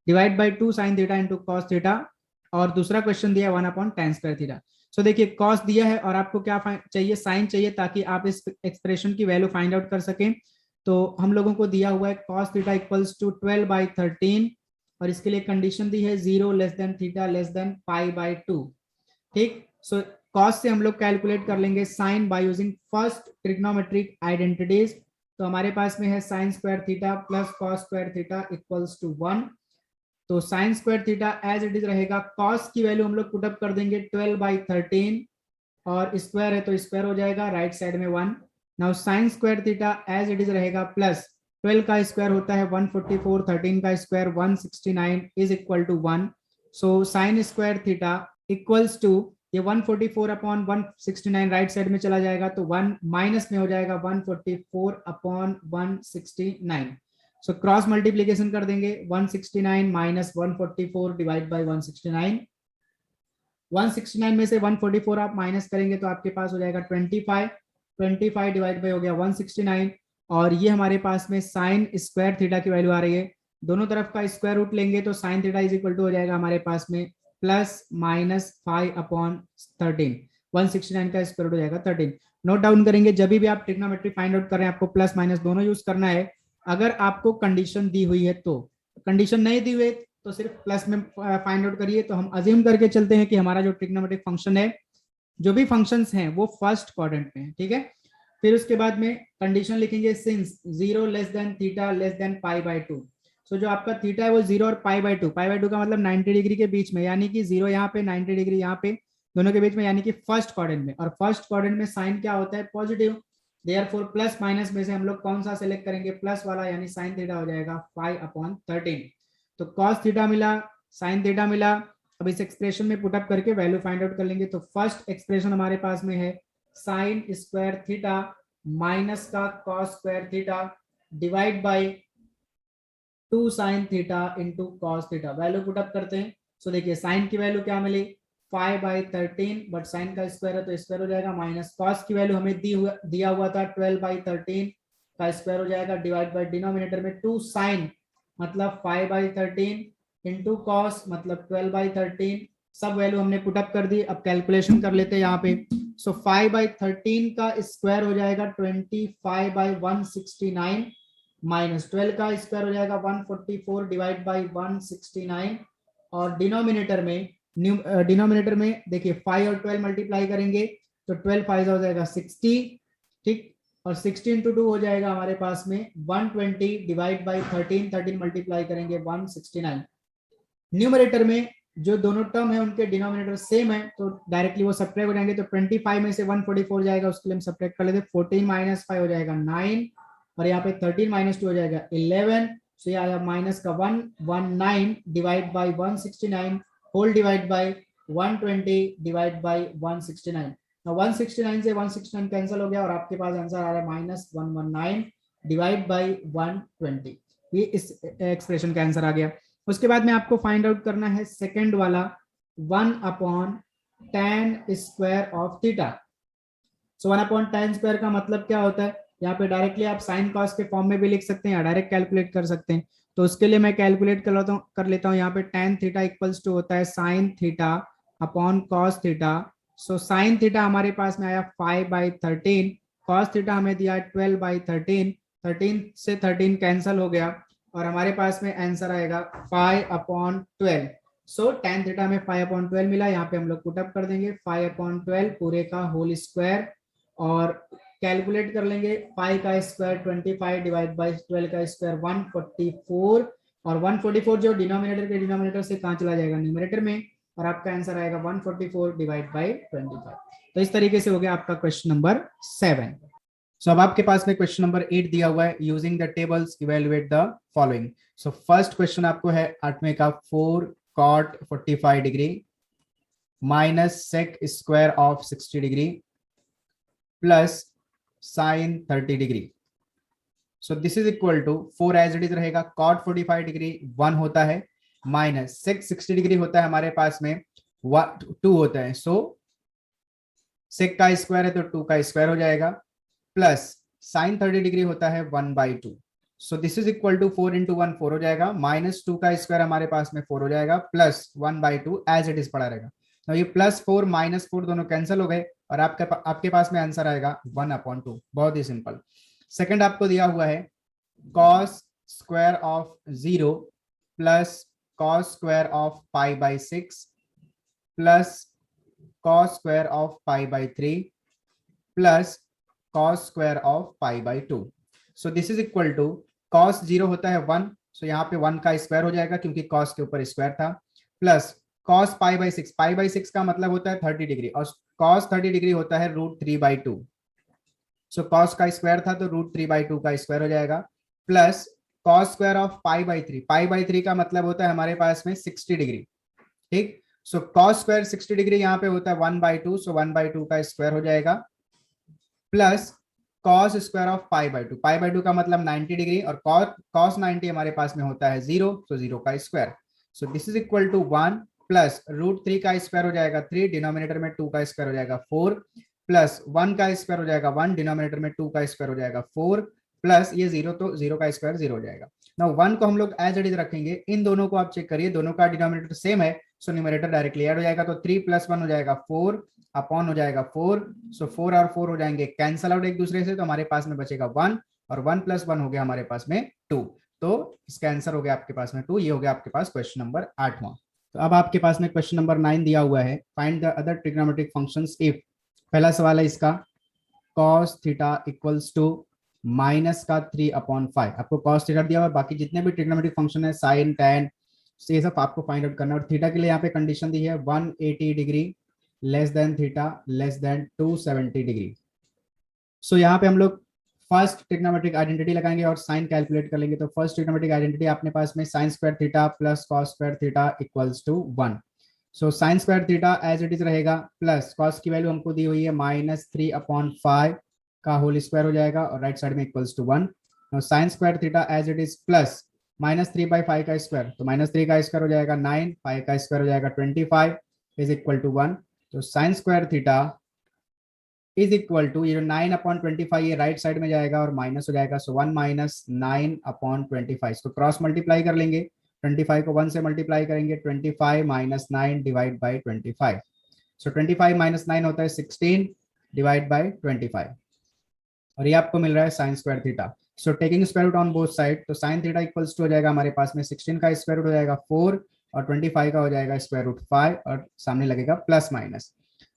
divide by 2 sin theta into cos theta, और दूसरा क्वेश्चन दिया 1/tan स्क्वायर थीटा। सो देखिए cos दिया है और आपको क्या चाहिए, sin चाहिए, ताकि आप इस एक्सप्रेशन की वैल्यू फाइंड आउट कर सकें। तो हम लोगों को दिया हुआ है cos थीटा इक्वल्स टू 12/13 और इसके लिए कंडीशन दी है 0 less than theta less than π/2। ठीक, सो cos से हम लोग कैलकुलेट कर लेंगे sin by using first trigonometric identities. तो हमारे पास में है sin square theta plus cos square theta equals to 1, तो sin square theta as it is रहेगा, cos की वैल्यू हम लोग पुटअप कर देंगे 12/13 और स्क्वायर है तो स्क्वायर हो जाएगा राइट साइड में 1। Now sin square theta as it is रहेगा प्लस 12 का स्क्वायर होता है 144, 13 का square 169 is equal to 1, so sin square theta equals to ये 144/169 राइट साइड में चला जाएगा तो 1 माइनस में हो जाएगा 144/169, सो क्रॉस मल्टीप्लीकेशन कर देंगे 169 माइनस 144 डिवाइड बाय 169। 169 में से 144 आप माइनस करेंगे तो आपके पास हो जाएगा 25 डिवाइड बाय हो गया 169 और ये हमारे पास में sin स्क्वायर थीटा की वैल्यू आ रही है। दोनों तरफ का स्क्वायर रूट लेंगे तो sin theta is equal to हो जाएगा हमारे पास में +-5/13, 169 का स्क्वायर रूट हो जाएगा 13। नोट डाउन करेंगे, जब भी आप ट्रिग्नोमेट्री फाइंड आउट कर रहे हैं आपको प्लस माइनस दोनों यूज करना है, अगर आपको कंडीशन दी हुई है तो। कंडीशन नहीं दी हुई तो सिर्फ प्लस में फाइंड आउट करिए। तो हम अज्यूम करके चलते हैं कि हमारा जो ट्रिग्नोमेट्रिक फंक्शन है, जो भी फंक्शंस हैं वो फर्स्ट क्वाड्रेंट में है, ठीक है। फिर उसके बाद में कंडीशन लिखेंगे since 0 less than theta less than π/2, so जो आपका थीटा है वो 0 और π/2, π/2 का मतलब 90 डिग्री के बीच में, यानी कि 0 यहाँ पे 90 डिग्री यहाँ पे, दोनों के बीच में, यानी कि फर्स्ट क्वाड्रेंट में। और फर्स्ट क्वाड्रेंट में साइन क्या होता है? पॉजिटिव। देयरफॉर प्लस माइनस में से हम लोग कौन सा सेलेक्ट करेंगे? प्लस वाला, यानी साइन थीटा हो जाएगा 5/13। तो कॉस थीटा मिला, साइन थीटा मिला। अब इस एक्सप्रेशन में पुटअप करके वैल्यू फाइंड आउट कर लेंगे। तो फर्स्ट एक्सप्रेशन हमारे पास में है साइन स्क्वायर थीटा माइनस का cos square theta divide by 2 sine theta into cos theta. Value put up करते हैं। सो देखिए साइन की वैल्यू क्या मिली? 5/13, बट साइन का स्क्वायर है तो स्क्वायर हो जाएगा, माइनस कॉस की वैल्यू हमें दिया हुआ था 12/13 का स्क्वायर हो जाएगा, डिवाइड बाई डिनोमिनेटर में 2 साइन मतलब 5/13 इंटू कॉस मतलब 12/13। सब वैल्यू हमने पुटअप कर दी। अब कैलकुलेशन कर लेते हैं यहाँ पे। सो 5/13 का स्क्वायर हो जाएगा 25/169 माइनस 12 का स्क्वायर हो जाएगा 144 डिवाइड बाई 169। और डिनोमिनेटर में देखिए 5 और 12 मल्टीप्लाई करेंगे तो 12 5 हो जाएगा 60, ठीक। और 60 इंटू 2 हो जाएगा हमारे पास में 120 डिवाइड बाई 13 मल्टीप्लाई करेंगे 169। न्यूमरेटर में जो दोनों टर्म है उनके डिनोमिनेटर सेम है तो डायरेक्टली वो सब्ट्रैक्ट हो जाएंगे। तो 25 में से 144 जाएगा, उसके लिए हम सब्ट्रैक्ट कर लेते। 14 माइनस 5 हो जाएगा 9, और यहाँ पे 13 माइनस 2 हो जाएगा 11। सो यहाँ माइनस का 119 divide by 169 whole divide by 120 divide by 169। 169 से 169 कैंसिल हो गया और आपके पास आंसर आ रहा है -119 डिवाइड बाई 120। ये इस एक्सप्रेशन का आंसर आ गया। उसके बाद में आपको फाइंड आउट करना है सेकंड वाला 1/tan square of theta. So 1/tan square का मतलब क्या होता है? यहाँ पे डायरेक्टली आप साइन कॉस के फॉर्म में भी लिख सकते हैं या डायरेक्ट कैलकुलेट कर सकते हैं। तो उसके लिए मैं कैलकुलेट कर लेता हूँ। यहाँ पे tan थीटा इक्वल्स टू होता है sine theta upon cos theta. So sine theta हमारे पास में आया 5/13, कॉस थीटा हमें दिया 12/13, 13 से 13 कैंसिल हो गया और हमारे पास में आंसर आएगा 5/12। सो tan थीटा में 5/12 मिला। यहाँ पे हम लोग पुटअप कर देंगे 5/12 पूरे का होल स्क्वायर और कैलकुलेट कर लेंगे। 5 का स्क्वायर 25 डिवाइड बाई 12 का स्क्वायर 144, और 144 जो डिनोमिनेटर के डिनोमिनेटर से कहाँ चला जाएगा? न्यूमरेटर में, और आपका आंसर आएगा 144 डिवाइड बाई 25। तो इस तरीके से हो गया आपका क्वेश्चन नंबर 7। सो अब आपके पास में क्वेश्चन नंबर 8 दिया हुआ है। Using the tables evaluate the following. So first question आपको है 8वें का 4 cot 45 डिग्री minus sec square of 60 degree plus sine 30 degree. So this is equal to 4 as it is रहेगा। cot 45 डिग्री 1 होता है, माइनस सेक 60 डिग्री होता है हमारे पास में 2 होता है। सो सेक का स्क्वायर है तो 2 का स्क्वायर हो जाएगा, प्लस साइन 30 डिग्री होता है 1/2। So this is equal to 4 into 1 4 हो जाएगा, माइनस 2 का स्क्वायर हमारे पास में 4 हो जाएगा, प्लस 1/2 एज इट इज पड़ा रहेगा। तो ये +4 -4 दोनों कैंसिल हो गए और आपके पास में आंसर आएगा 1/2। बहुत ही सिंपल। सेकंड आपको दिया हुआ है cos square of 0 plus cos square of π/6 plus cos square of π/3 plus cos square of π/2। So this is equal to cos 0 होता है 1, सो यहाँ पे 1 का स्क्वायर हो जाएगा क्योंकि cos के ऊपर स्क्वायर था, प्लस cos π/6, π/6 का मतलब होता है 30 डिग्री और cos 30 डिग्री होता है √3/2। सो cos का स्क्वायर था तो √3/2 का स्क्वायर हो जाएगा, प्लस cos स्क्वायर ऑफ π/3, π/3 का मतलब होता है हमारे पास में 60 डिग्री, ठीक। सो cos स्क्वायर 60 डिग्री यहाँ पे होता है 1/2, सो 1/2 का स्क्वायर हो जाएगा, प्लस cos स्क्वायर ऑफ π/2, π/2 का मतलब 90 डिग्री और cos 90 हमारे पास में होता है 0, तो 0 का square. So this is equal to 1 plus √3 का स्क्वायर हो जाएगा 3, डिनोमिनेटर में 2 का स्क्वायर हो जाएगा 4, प्लस 1 का स्क्वायर हो जाएगा 1, डिनोमिनेटर में 2 का स्क्वायर हो जाएगा 4, प्लस ये 0 तो 0 का स्क्वायर 0 हो जाएगा। नाउ 1 को हम लोग एज इट इज रखेंगे। इन दोनों को आप चेक करिए, दोनों का डिनोमिनेटर सेम है, सो न्यूमरेटर डायरेक्टली ऐड हो जाएगा। तो 3 + 1 हो जाएगा 4 अपॉन हो जाएगा 4, सो 4 और 4 हो जाएंगे कैंसल आउट एक दूसरे से, तो हमारे पास में बचेगा 1 और 1 + 1 हो गया हमारे पास में 2। तो इसका आंसर हो गया आपके पास में 2। ये हो गया आपके पास क्वेश्चन नंबर 8वां। तो अब आपके पास में क्वेश्चन नंबर 9 दिया हुआ है। Find the other trigonometric functions if. पहला सवाल है इसका cos theta equals to minus का 3/5। आपको कॉस थीटा दिया हुआ, बाकी जितने भी ट्रिग्नोमेट्रिक फंक्शन है साइन टैन ये सब आपको फाइंड आउट करना है। और थीटा के लिए यहाँ पे कंडीशन दी है 180 degree less than theta less than 270 degree. So यहाँ पे हम लोग फर्स्ट ट्रिग्नोमेट्रिक आइडेंटिटी लगाएंगे और साइन कैलकुलेट कर लेंगे। तो फर्स्ट ट्रिग्नोमेट्रिक आइडेंटिटी अपने पास में sine square theta plus cos square theta equals to 1। So sine square theta as it is रहेगा, प्लस कॉस की वैल्यू हमको दी हुई है -3/5 का होल स्क्वायर हो जाएगा और राइट साइड में equals to 1। Sine square theta as it is plus -3/5 का स्क्वायर, तो -3 का स्क्वायर हो जाएगा 9, 5 का स्क्वायर हो जाएगा 25 इज इक्वल टू 1। तो sine square theta is equal to ये जो 9/25 ये राइट साइड में जाएगा और माइनस हो जाएगा, सो 1 माइनस 9/25। इसको क्रॉस मल्टीप्लाई कर लेंगे, 25 को 1 से मल्टीप्लाई करेंगे, 25 minus 9 divide by 25। So 25 minus 9 होता है 16 डिवाइड बाई 25 और ये आपको मिल रहा है sine square theta. So taking square root on both side, तो साइन थीटा इक्वल्स टू हो जाएगा हमारे पास में 16 का स्क्वायर रूट हो जाएगा 4 और 25 का हो जाएगा स्क्वायर रूट 5 और सामने लगेगा प्लस माइनस।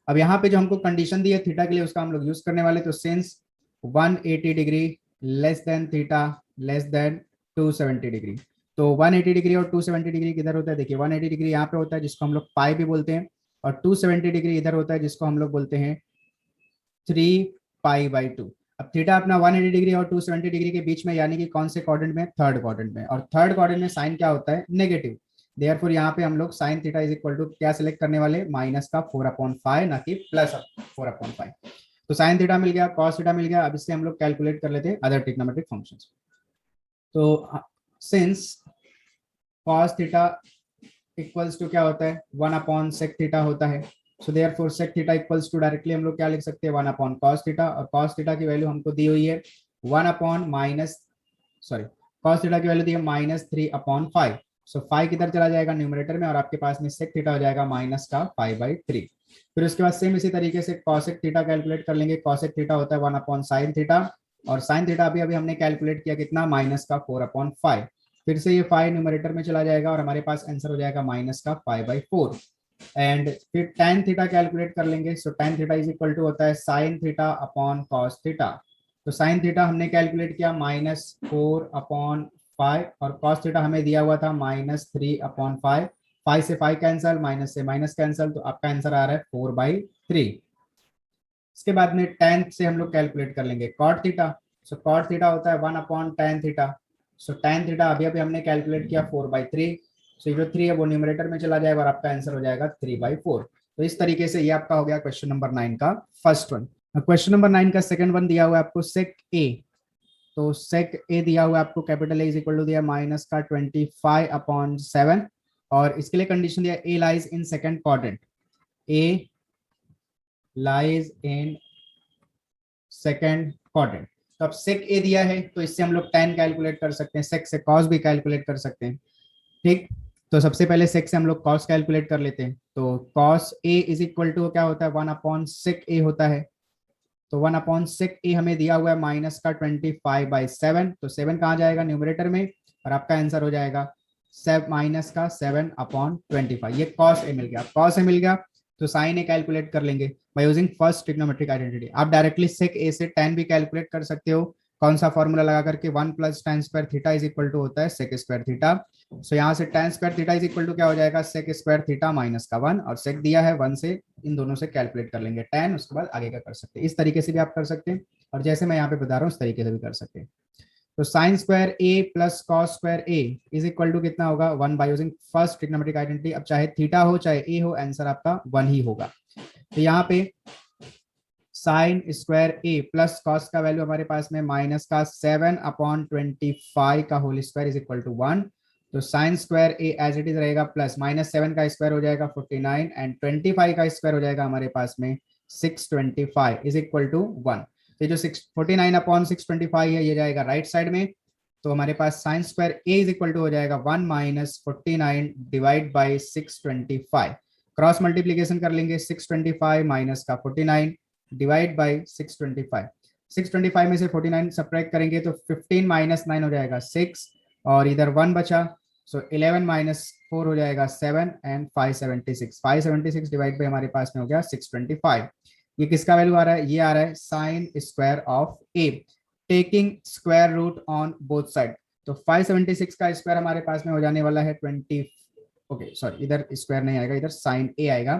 अब यहाँ पे जो हमको कंडीशन दी है थीटा के लिए उसका हम लोग यूज करने वाले, तो since 180 degree less than theta less than 270 degree, तो 180 डिग्री और 270 डिग्री किधर होता है, देखिए 180 डिग्री यहाँ पे होता है जिसको हम लोग पाई भी बोलते हैं और 270 डिग्री इधर होता है जिसको हम लोग बोलते हैं 3π/2। अब थीटा अपना 180 डिग्री और 270 डिग्री के बीच में, यानी कि कौन से क्वाड्रेंट में, थर्ड क्वाड्रेंट में, और थर्ड क्वाड्रेंट में साइन क्या होता है, नेगेटिव। देयरफॉर यहाँ पे हम लोग sine theta is equal to क्या सिलेक्ट करने वाले, माइनस का 4/5 ना कि प्लस 4/5। तो साइन थीटा मिल गया, कॉस थीटा मिल गया। अब इससे हम लोग कैलकुलेट कर लेते हैं अदर ट्रिग्नोमेट्रिक फंक्शंस। तो since cos theta equals to क्या होता है, 1/sec थीटा होता है, so therefore sec theta equals to directly हम लोग क्या लिख सकते हैं 1/cos थीटा, और cos थीटा की वैल्यू हमको दी हुई है 1/, cos थीटा की वैल्यू दी है -3/5। सो 5 किधर चला जाएगा न्यूमरेटर में और आपके पास में sec थीटा हो जाएगा माइनस का 5/3। फिर उसके बाद सेम इसी तरीके से cosec थीटा कैलकुलेट कर लेंगे। cosec थीटा होता है 1/sin थीटा और sin थीटा अभी अभी हमने कैलकुलेट किया कितना, माइनस का 4/5। फिर से ये 5 न्यूमरेटर में चला जाएगा और हमारे पास आंसर हो जाएगा माइनस का 5/4। एंड फिर tan थीटा कैलकुलेट कर लेंगे। So tan theta is equal to होता है sin theta upon cos theta. तो sin थीटा हमने कैलकुलेट किया -4/5 और cos थीटा हमें दिया हुआ था -3/5। 5 से 5 कैंसल, माइनस से माइनस कैंसल, तो आपका आंसर आ रहा है 4/3। इसके बाद में tan से हम लोग कैलकुलेट कर लेंगे cot थीटा। सो cot थीटा होता है 1/tan थीटा। सो tan थीटा अभी अभी हमने कैलकुलेट किया 4/3। सो ये जो 3 है वो न्यूमरेटर में चला जाएगा और आपका आंसर हो जाएगा 3/4। तो इस तरीके से ये आपका हो गया क्वेश्चन नंबर 9 का फर्स्ट वन। क्वेश्चन नंबर 9 का सेकंड वन दिया हुआ है आपको sec a। तो sec a दिया हुआ है आपको, capital A is equal to दिया माइनस का 25/7 और इसके लिए कंडीशन दिया a lies in second quadrant, a lies in second quadrant. तो अब sec a दिया है तो इससे हम लोग tan कैलकुलेट कर सकते हैं, sec से cos भी कैलकुलेट कर सकते हैं। ठीक, तो सबसे पहले sec से हम लोग cos कैलकुलेट कर लेते हैं। तो cos a is equal to क्या होता है, 1/sec a होता है। तो 1/sec a हमें दिया हुआ है माइनस का 25/7। तो 7 कहाँ जाएगा न्यूमरेटर में और आपका आंसर हो जाएगा माइनस का 7/25। ये cos a मिल गया, cos a मिल गया तो sin a कैलकुलेट कर लेंगे bye using first trigonometric identity. आप डायरेक्टली sec a से tan भी कैलकुलेट कर सकते हो। कौन सा फॉर्मूला लगा करके, 1 + tan square theta is equal to होता है sec स्क्वायर थीटा। सो यहाँ से tan square theta is equal to क्या हो जाएगा, sec स्क्वायर थीटा माइनस का 1 और sec दिया है 1 से, इन दोनों से कैलकुलेट कर लेंगे tan, उसके बाद आगे का कर सकते हैं। इस तरीके से भी आप कर सकते हैं और जैसे मैं यहाँ पे बता रहा हूँ उस तरीके से भी कर सकते हैं। तो sine square a plus cos square a is equal to कितना होगा, 1 by using first trigonometric identity. अब चाहे थीटा हो चाहे a हो, आंसर आपका 1 ही होगा। तो यहाँ पे sine square a plus cos का वैल्यू हमारे पास में माइनस का 7/25 का whole square is equal to 1। तो sine square a as it is रहेगा प्लस -7 का स्क्वायर हो जाएगा 49 एंड 25 का स्क्वायर हो जाएगा हमारे पास में 625 इज इक्वल टू 1। तो जो 49/625 है ये जाएगा राइट साइड में। तो हमारे पास sine square a is equal to हो जाएगा 1 - 49 डिवाइड बाई 625। क्रॉस मल्टीप्लीकेशन कर लेंगे, 625 माइनस का 49 डिवाइड बाई 625। 625 में से 49 सब्ट्रैक्ट करेंगे तो 15 - 9 हो जाएगा 6 और इधर 1 बचा। सो 11 - 4 हो जाएगा 7 एंड 576 डिवाइड बाई हमारे पास में हो गया 625। ये किसका वैल्यू आ रहा है, ये आ रहा है sine square of a। Taking square root on both side. तो 576 का स्क्वायर हमारे पास में हो जाने वाला है 20, ओके सॉरी इधर स्क्वायर नहीं आएगा, इधर साइन ए आएगा।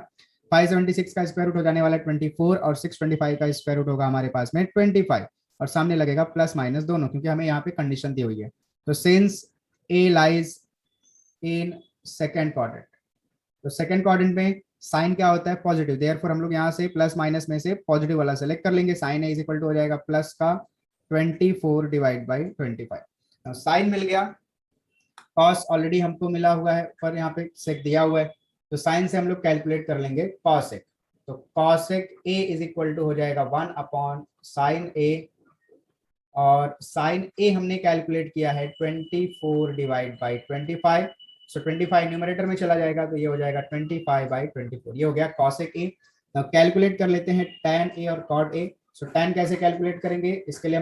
576 का स्क्वायर रूट हो जाने वाला है 24 और 625 का स्क्वायर रूट होगा हमारे पास में 25 और सामने लगेगा प्लस माइनस दोनों, क्योंकि हमें यहाँ पे कंडीशन दी हुई है। तो since A lies in second quadrant, तो सेकेंड क्वाड्रेंट में साइन क्या होता है पॉजिटिव, देयरफॉर हम लोग यहाँ से प्लस माइनस में से पॉजिटिव वाला सेलेक्ट कर लेंगे। Sine A is equal to हो जाएगा प्लस का 24 डिवाइड बाई 25। साइन मिल गया, कॉस ऑलरेडी हमको मिला हुआ है, पर यहाँ पे सेक दिया हुआ है, तो साइन से हम लोग कैलकुलेट कर लेंगे कॉसेक। तो cosec A is equal to हो जाएगा 1 अपॉन साइन ए, और साइन ए हमने कैलकुलेट किया है 24 डिवाइड बाई 25। सो 25 न्यूमरेटर में चला जाएगा, तो ये हो जाएगा 25 बाई 24। ये हो गया कॉसेक ए। कैलकुलेट कर लेते हैं tan ए और cot ए। सो tan कैसे कैलकुलेट करेंगे, इसके लिए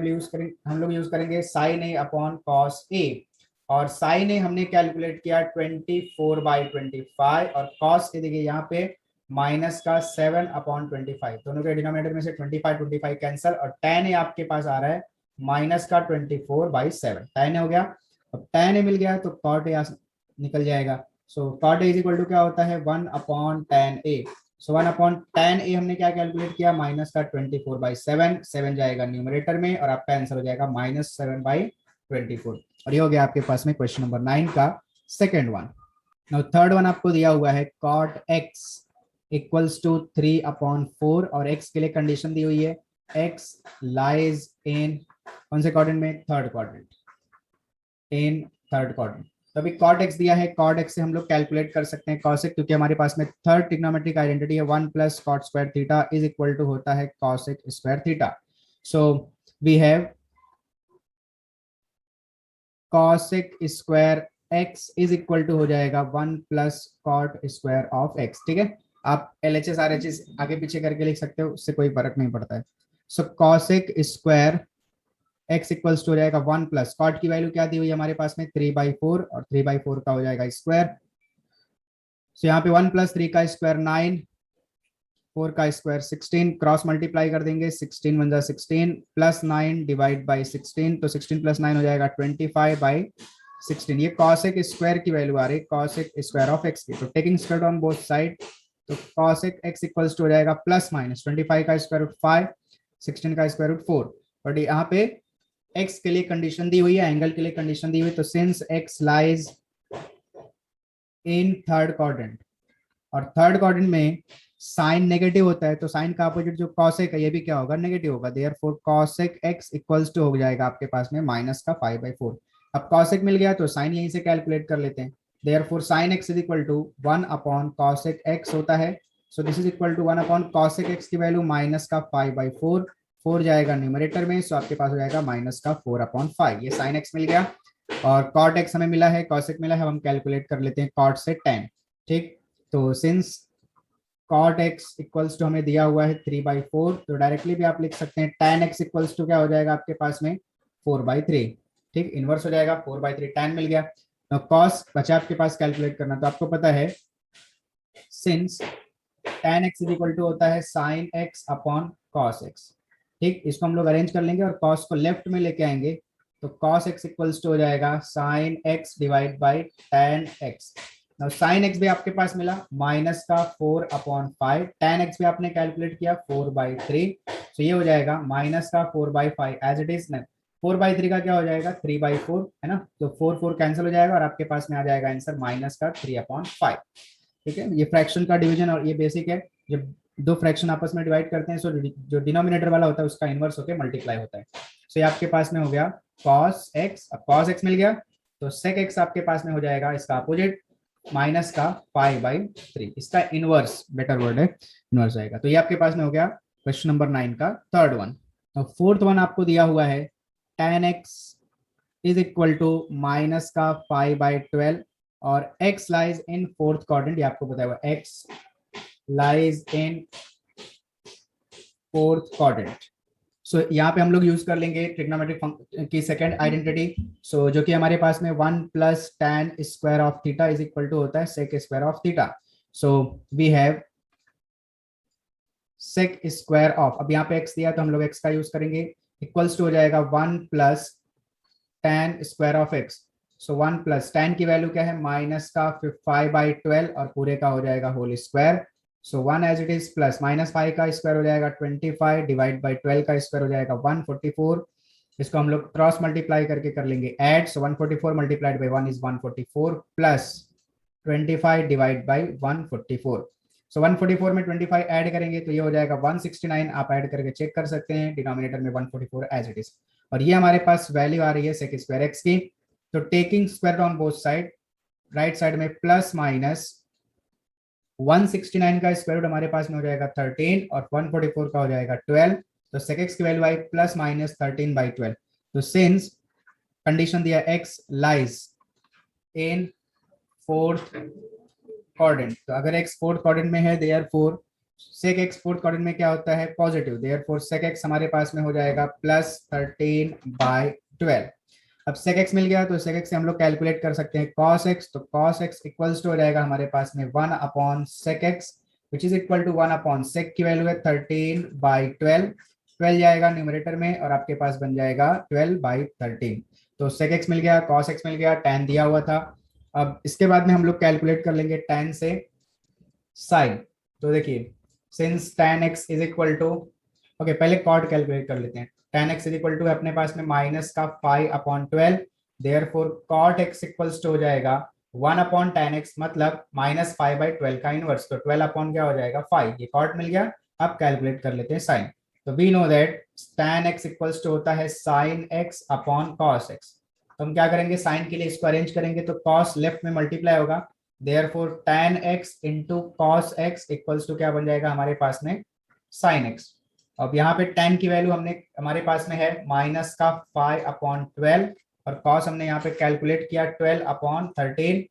हम लोग यूज करेंगे sign A upon cos A, और साइन ए हमने कैलकुलेट किया 24 बाई 25, और कॉस ए देखिए यहाँ पे माइनस का 7 अपॉन 25, दोनों के डिनोमिनेटर में से 25 कैंसल, और tan ए आपके पास आ रहा है माइनस का 24 बाई 7। tan ए हो गया, अब tan ए मिल गया तो cot ए निकल जाएगा। So cot A is equal to क्या होता है 1 upon tan A. So 1 upon tan A हमने क्या कैलकुलेट किया माइनस का 24 बाई 7, 7 जाएगा न्यूमरेटर में, और आपका आंसर हो जाएगा माइनस 7 बाई 24। और ये हो गया आपके पास में क्वेश्चन नंबर 9 का second one. Now third one आपको दिया हुआ है cot x equals to 3 upon 4, और x के लिए कंडीशन दी हुई है x लाइज इन कौन से क्वाड्रेंट में, थर्ड क्वाड्रेंट, इन थर्ड क्वाड्रेंट। तो अभी cot x दिया है, cot x से हम लोग कैलकुलेट कर सकते हैं cos x, क्योंकि हमारे पास में थर्ड ट्रिग्नोमेट्रिक आइडेंटिटी है 1 plus cot square theta is equal to होता है cos x square theta. So we have cos x square x is equal to हो जाएगा 1 plus cot square of x। ठीक है, आप LHS RHS आगे पीछे करके लिख सकते हो, उससे कोई फर्क नहीं पड़ता है। So cos x square x equals to हो जाएगा 1 प्लस cot की वैल्यू क्या दी हुई है हमारे पास में 3/4, और 3/4 का हो जाएगा स्क्वायर। सो यहाँ पे 1 प्लस 3 का स्क्वायर 9, 4 का स्क्वायर 16, क्रॉस मल्टीप्लाई कर देंगे 16 वन जा 16 प्लस 9 डिवाइड बाई 16, तो 16 प्लस 9 हो जाएगा 25 बाई 16। ये cos x स्क्वायर की वैल्यू आ रही है cos x square of x की। तो taking square on both side, तो cos x इक्वल्स टू हो जाएगा प्लस माइनस 25 का स्क्वायर रूट 5, 16 का स्क्वायर रूट 4। बट यहाँ पे x के लिए कंडीशन दी हुई है, एंगल के लिए कंडीशन दी हुई है, तो since x lies in third quadrant, और थर्ड क्वाड्रेंट में साइन नेगेटिव होता है, तो साइन का अपोजिट जो cosec है ये भी क्या होगा नेगेटिव होगा, therefore cosec x equals to हो जाएगा आपके पास में माइनस का 5/4। अब cosec मिल गया तो साइन यहीं से कैलकुलेट कर लेते हैं, therefore sin x is equal to 1 upon cosec x होता है। So this is equal to 1 upon cosec x की वैल्यू माइनस का 5/4, 4 जाएगा न्यूमरेटर में, सो आपके पास हो जाएगा माइनस का 4/5। ये sin x मिल गया, और cot x हमें मिला है, cosec मिला है, हम कैलकुलेट कर लेते हैं cot से tan। ठीक, तो since cot x equals to हमें दिया हुआ है 3/4, तो डायरेक्टली भी आप लिख सकते हैं tan x इक्वल्स टू क्या हो जाएगा आपके पास में 4/3। ठीक, इनवर्स हो जाएगा 4/3, tan मिल गया। तो cos बचा आपके पास कैलकुलेट करना, तो आपको पता है since tan x is equal to होता है sin x upon cos x। ठीक, इसको हम लोग अरेंज कर लेंगे और cos को लेफ्ट में लेके आएंगे, तो cos x इक्वल्स टू हो जाएगा sin x divide by tan x। Sine x भी आपके पास मिला माइनस का 4/5, tan x भी आपने कैलकुलेट किया 4/3, तो ये हो जाएगा माइनस का 4/5 एज इट इज। 4/3 का क्या हो जाएगा 3/4 है ना, तो 4 कैंसिल हो जाएगा और आपके पास में आ जाएगा आंसर माइनस का 3/5। ठीक है, ये फ्रैक्शन का डिवीजन और ये बेसिक है, जब दो फ्रैक्शन आपस में डिवाइड करते हैं सो जो डिनोमिनेटर वाला होता है उसका इनवर्स होकर मल्टीप्लाई होता है। सो ये आपके पास में हो गया cos x, अब cos x मिल गया तो sec x आपके पास में हो जाएगा इसका अपोजिट माइनस का 5/3, इसका इनवर्स बेटर वर्ड है, इनवर्स आएगा। तो ये आपके पास में हो गया क्वेश्चन नंबर 9 का थर्ड वन। तो फोर्थ वन आपको दिया हुआ है tan x is equal to minus का 5/12, और x lies in fourth quadrant, ये आपको बताया हुआ x lies in fourth quadrant. So यहाँ पे हम लोग यूज कर लेंगे ट्रिग्नोमेट्रिक की सेकंड आइडेंटिटी, सो जो कि हमारे पास में 1 plus tan square of theta is equal to होता है sec square of theta. So we have sec square of, अब यहाँ पे x दिया तो हम लोग x का यूज करेंगे, इक्वल्स टू हो जाएगा 1 plus tan square of x। So 1 plus tan की वैल्यू क्या है, माइनस का 5/12 और पूरे का हो जाएगा whole square. So 1 as it is plus minus 5 का स्क्वायर हो जाएगा 25 डिवाइड बाई 12 का स्क्वायर हो जाएगा 144। इसको हम लोग क्रॉस मल्टीप्लाई करके कर लेंगे add. So 144 multiplied by 1 is 144 plus 25 divide by 144। सो 144 में 25 ऐड करेंगे तो ये हो जाएगा 169। आप ऐड करके चेक कर सकते हैं, डिनोमिनेटर में 144 एज इट इज। और ये हमारे पास वैल्यू आ रही है सेक स्क्वायर एक्स की। तो taking square on both side, right side में प्लस माइनस 169 का स्क्वायर रूट हमारे पास में हो जाएगा 13 और 144 का हो जाएगा 12। तो सेक एक्स की वैल्यू आई प्लस माइनस 13/12। तो सिंस कंडीशन दिया X lies in fourth quadrant, तो अगर एक्स फोर्थ क्वाड्रेंट में है therefore sec X fourth quadrant में क्या होता है, पॉजिटिव, देयरफॉर सेक एक्स हमारे पास में हो जाएगा प्लस 13/12। अब सेक एक्स मिल गया तो सेक एक्स से हम लोग कैलकुलेट कर सकते हैं कॉस एक्स। तो कॉस एक्स इक्वल्स टू हो जाएगा हमारे पास में 1 अपॉन sec X which is equal to 1 अपॉन सेक की वैल्यू है 13/12। 12 जाएगा न्यूमरेटर में और आपके पास बन जाएगा 12/13। तो सेक एक्स मिल गया, कॉस एक्स मिल गया, tan दिया हुआ था। अब इसके बाद में हम लोग कैलकुलेट कर लेंगे tan से साइन। तो देखिए since tan x is equal to, okay पहले कॉट कैलकुलेट कर लेते हैं। tan x is equal to अपने पास में माइनस का 5/12, therefore cot x equals to हो जाएगा 1 अपॉन tan x, मतलब माइनस 5/12 का इनवर्स। तो 12 अपॉन क्या हो जाएगा 5, ये कॉट मिल गया। अब कैलकुलेट कर लेते हैं साइन। तो we know that tan x equals to होता है sin x upon cos x। तो हम क्या करेंगे, साइन के लिए इसको अरेंज करेंगे तो cos लेफ्ट में मल्टीप्लाई होगा, therefore tan x into cos x equals to क्या बन जाएगा हमारे पास में sin x। अब यहाँ पे tan की वैल्यू हमने हमारे पास में है माइनस का 5/12 और cos हमने यहाँ पे कैलकुलेट किया 12/13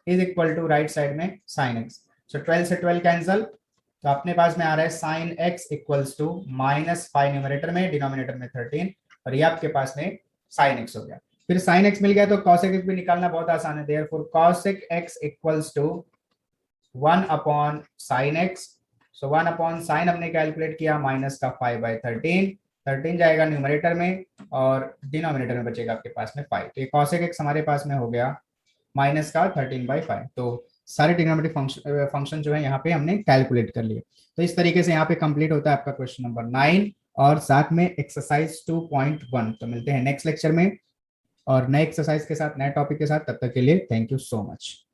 is equal to right side में sin x। सो 12 से 12 कैंसल, तो अपने पास में आ रहा है sin x equals to minus 5 numerator में, डिनोमिनेटर में 13, और ये आपके पास में sin x हो गया। फिर sin x मिल गया तो cos x भी निकालना बहुत आसान है, therefore cos x equals to 1 upon sin x। So 1 upon sine हमने कैलकुलेट किया माइनस का 5/13, 13 जाएगा न्यूमरेटर में और डिनोमिनेटर में बचेगा आपके पास में 5। तो ये cos x हमारे पास में हो गया माइनस का 13/5। तो सारे ट्रिग्नोमेट्रिक फंक्शन जो है यहाँ पे हमने कैलकुलेट कर लिए। तो इस तरीके से यहाँ पे कंप्लीट होता है आपका क्वेश्चन नंबर 9 और साथ में एक्सरसाइज 2.1। तो मिलते हैं नेक्स्ट लेक्चर में और नए एक्सरसाइज के साथ, नए टॉपिक के साथ। तब तक के लिए थैंक यू सो मच।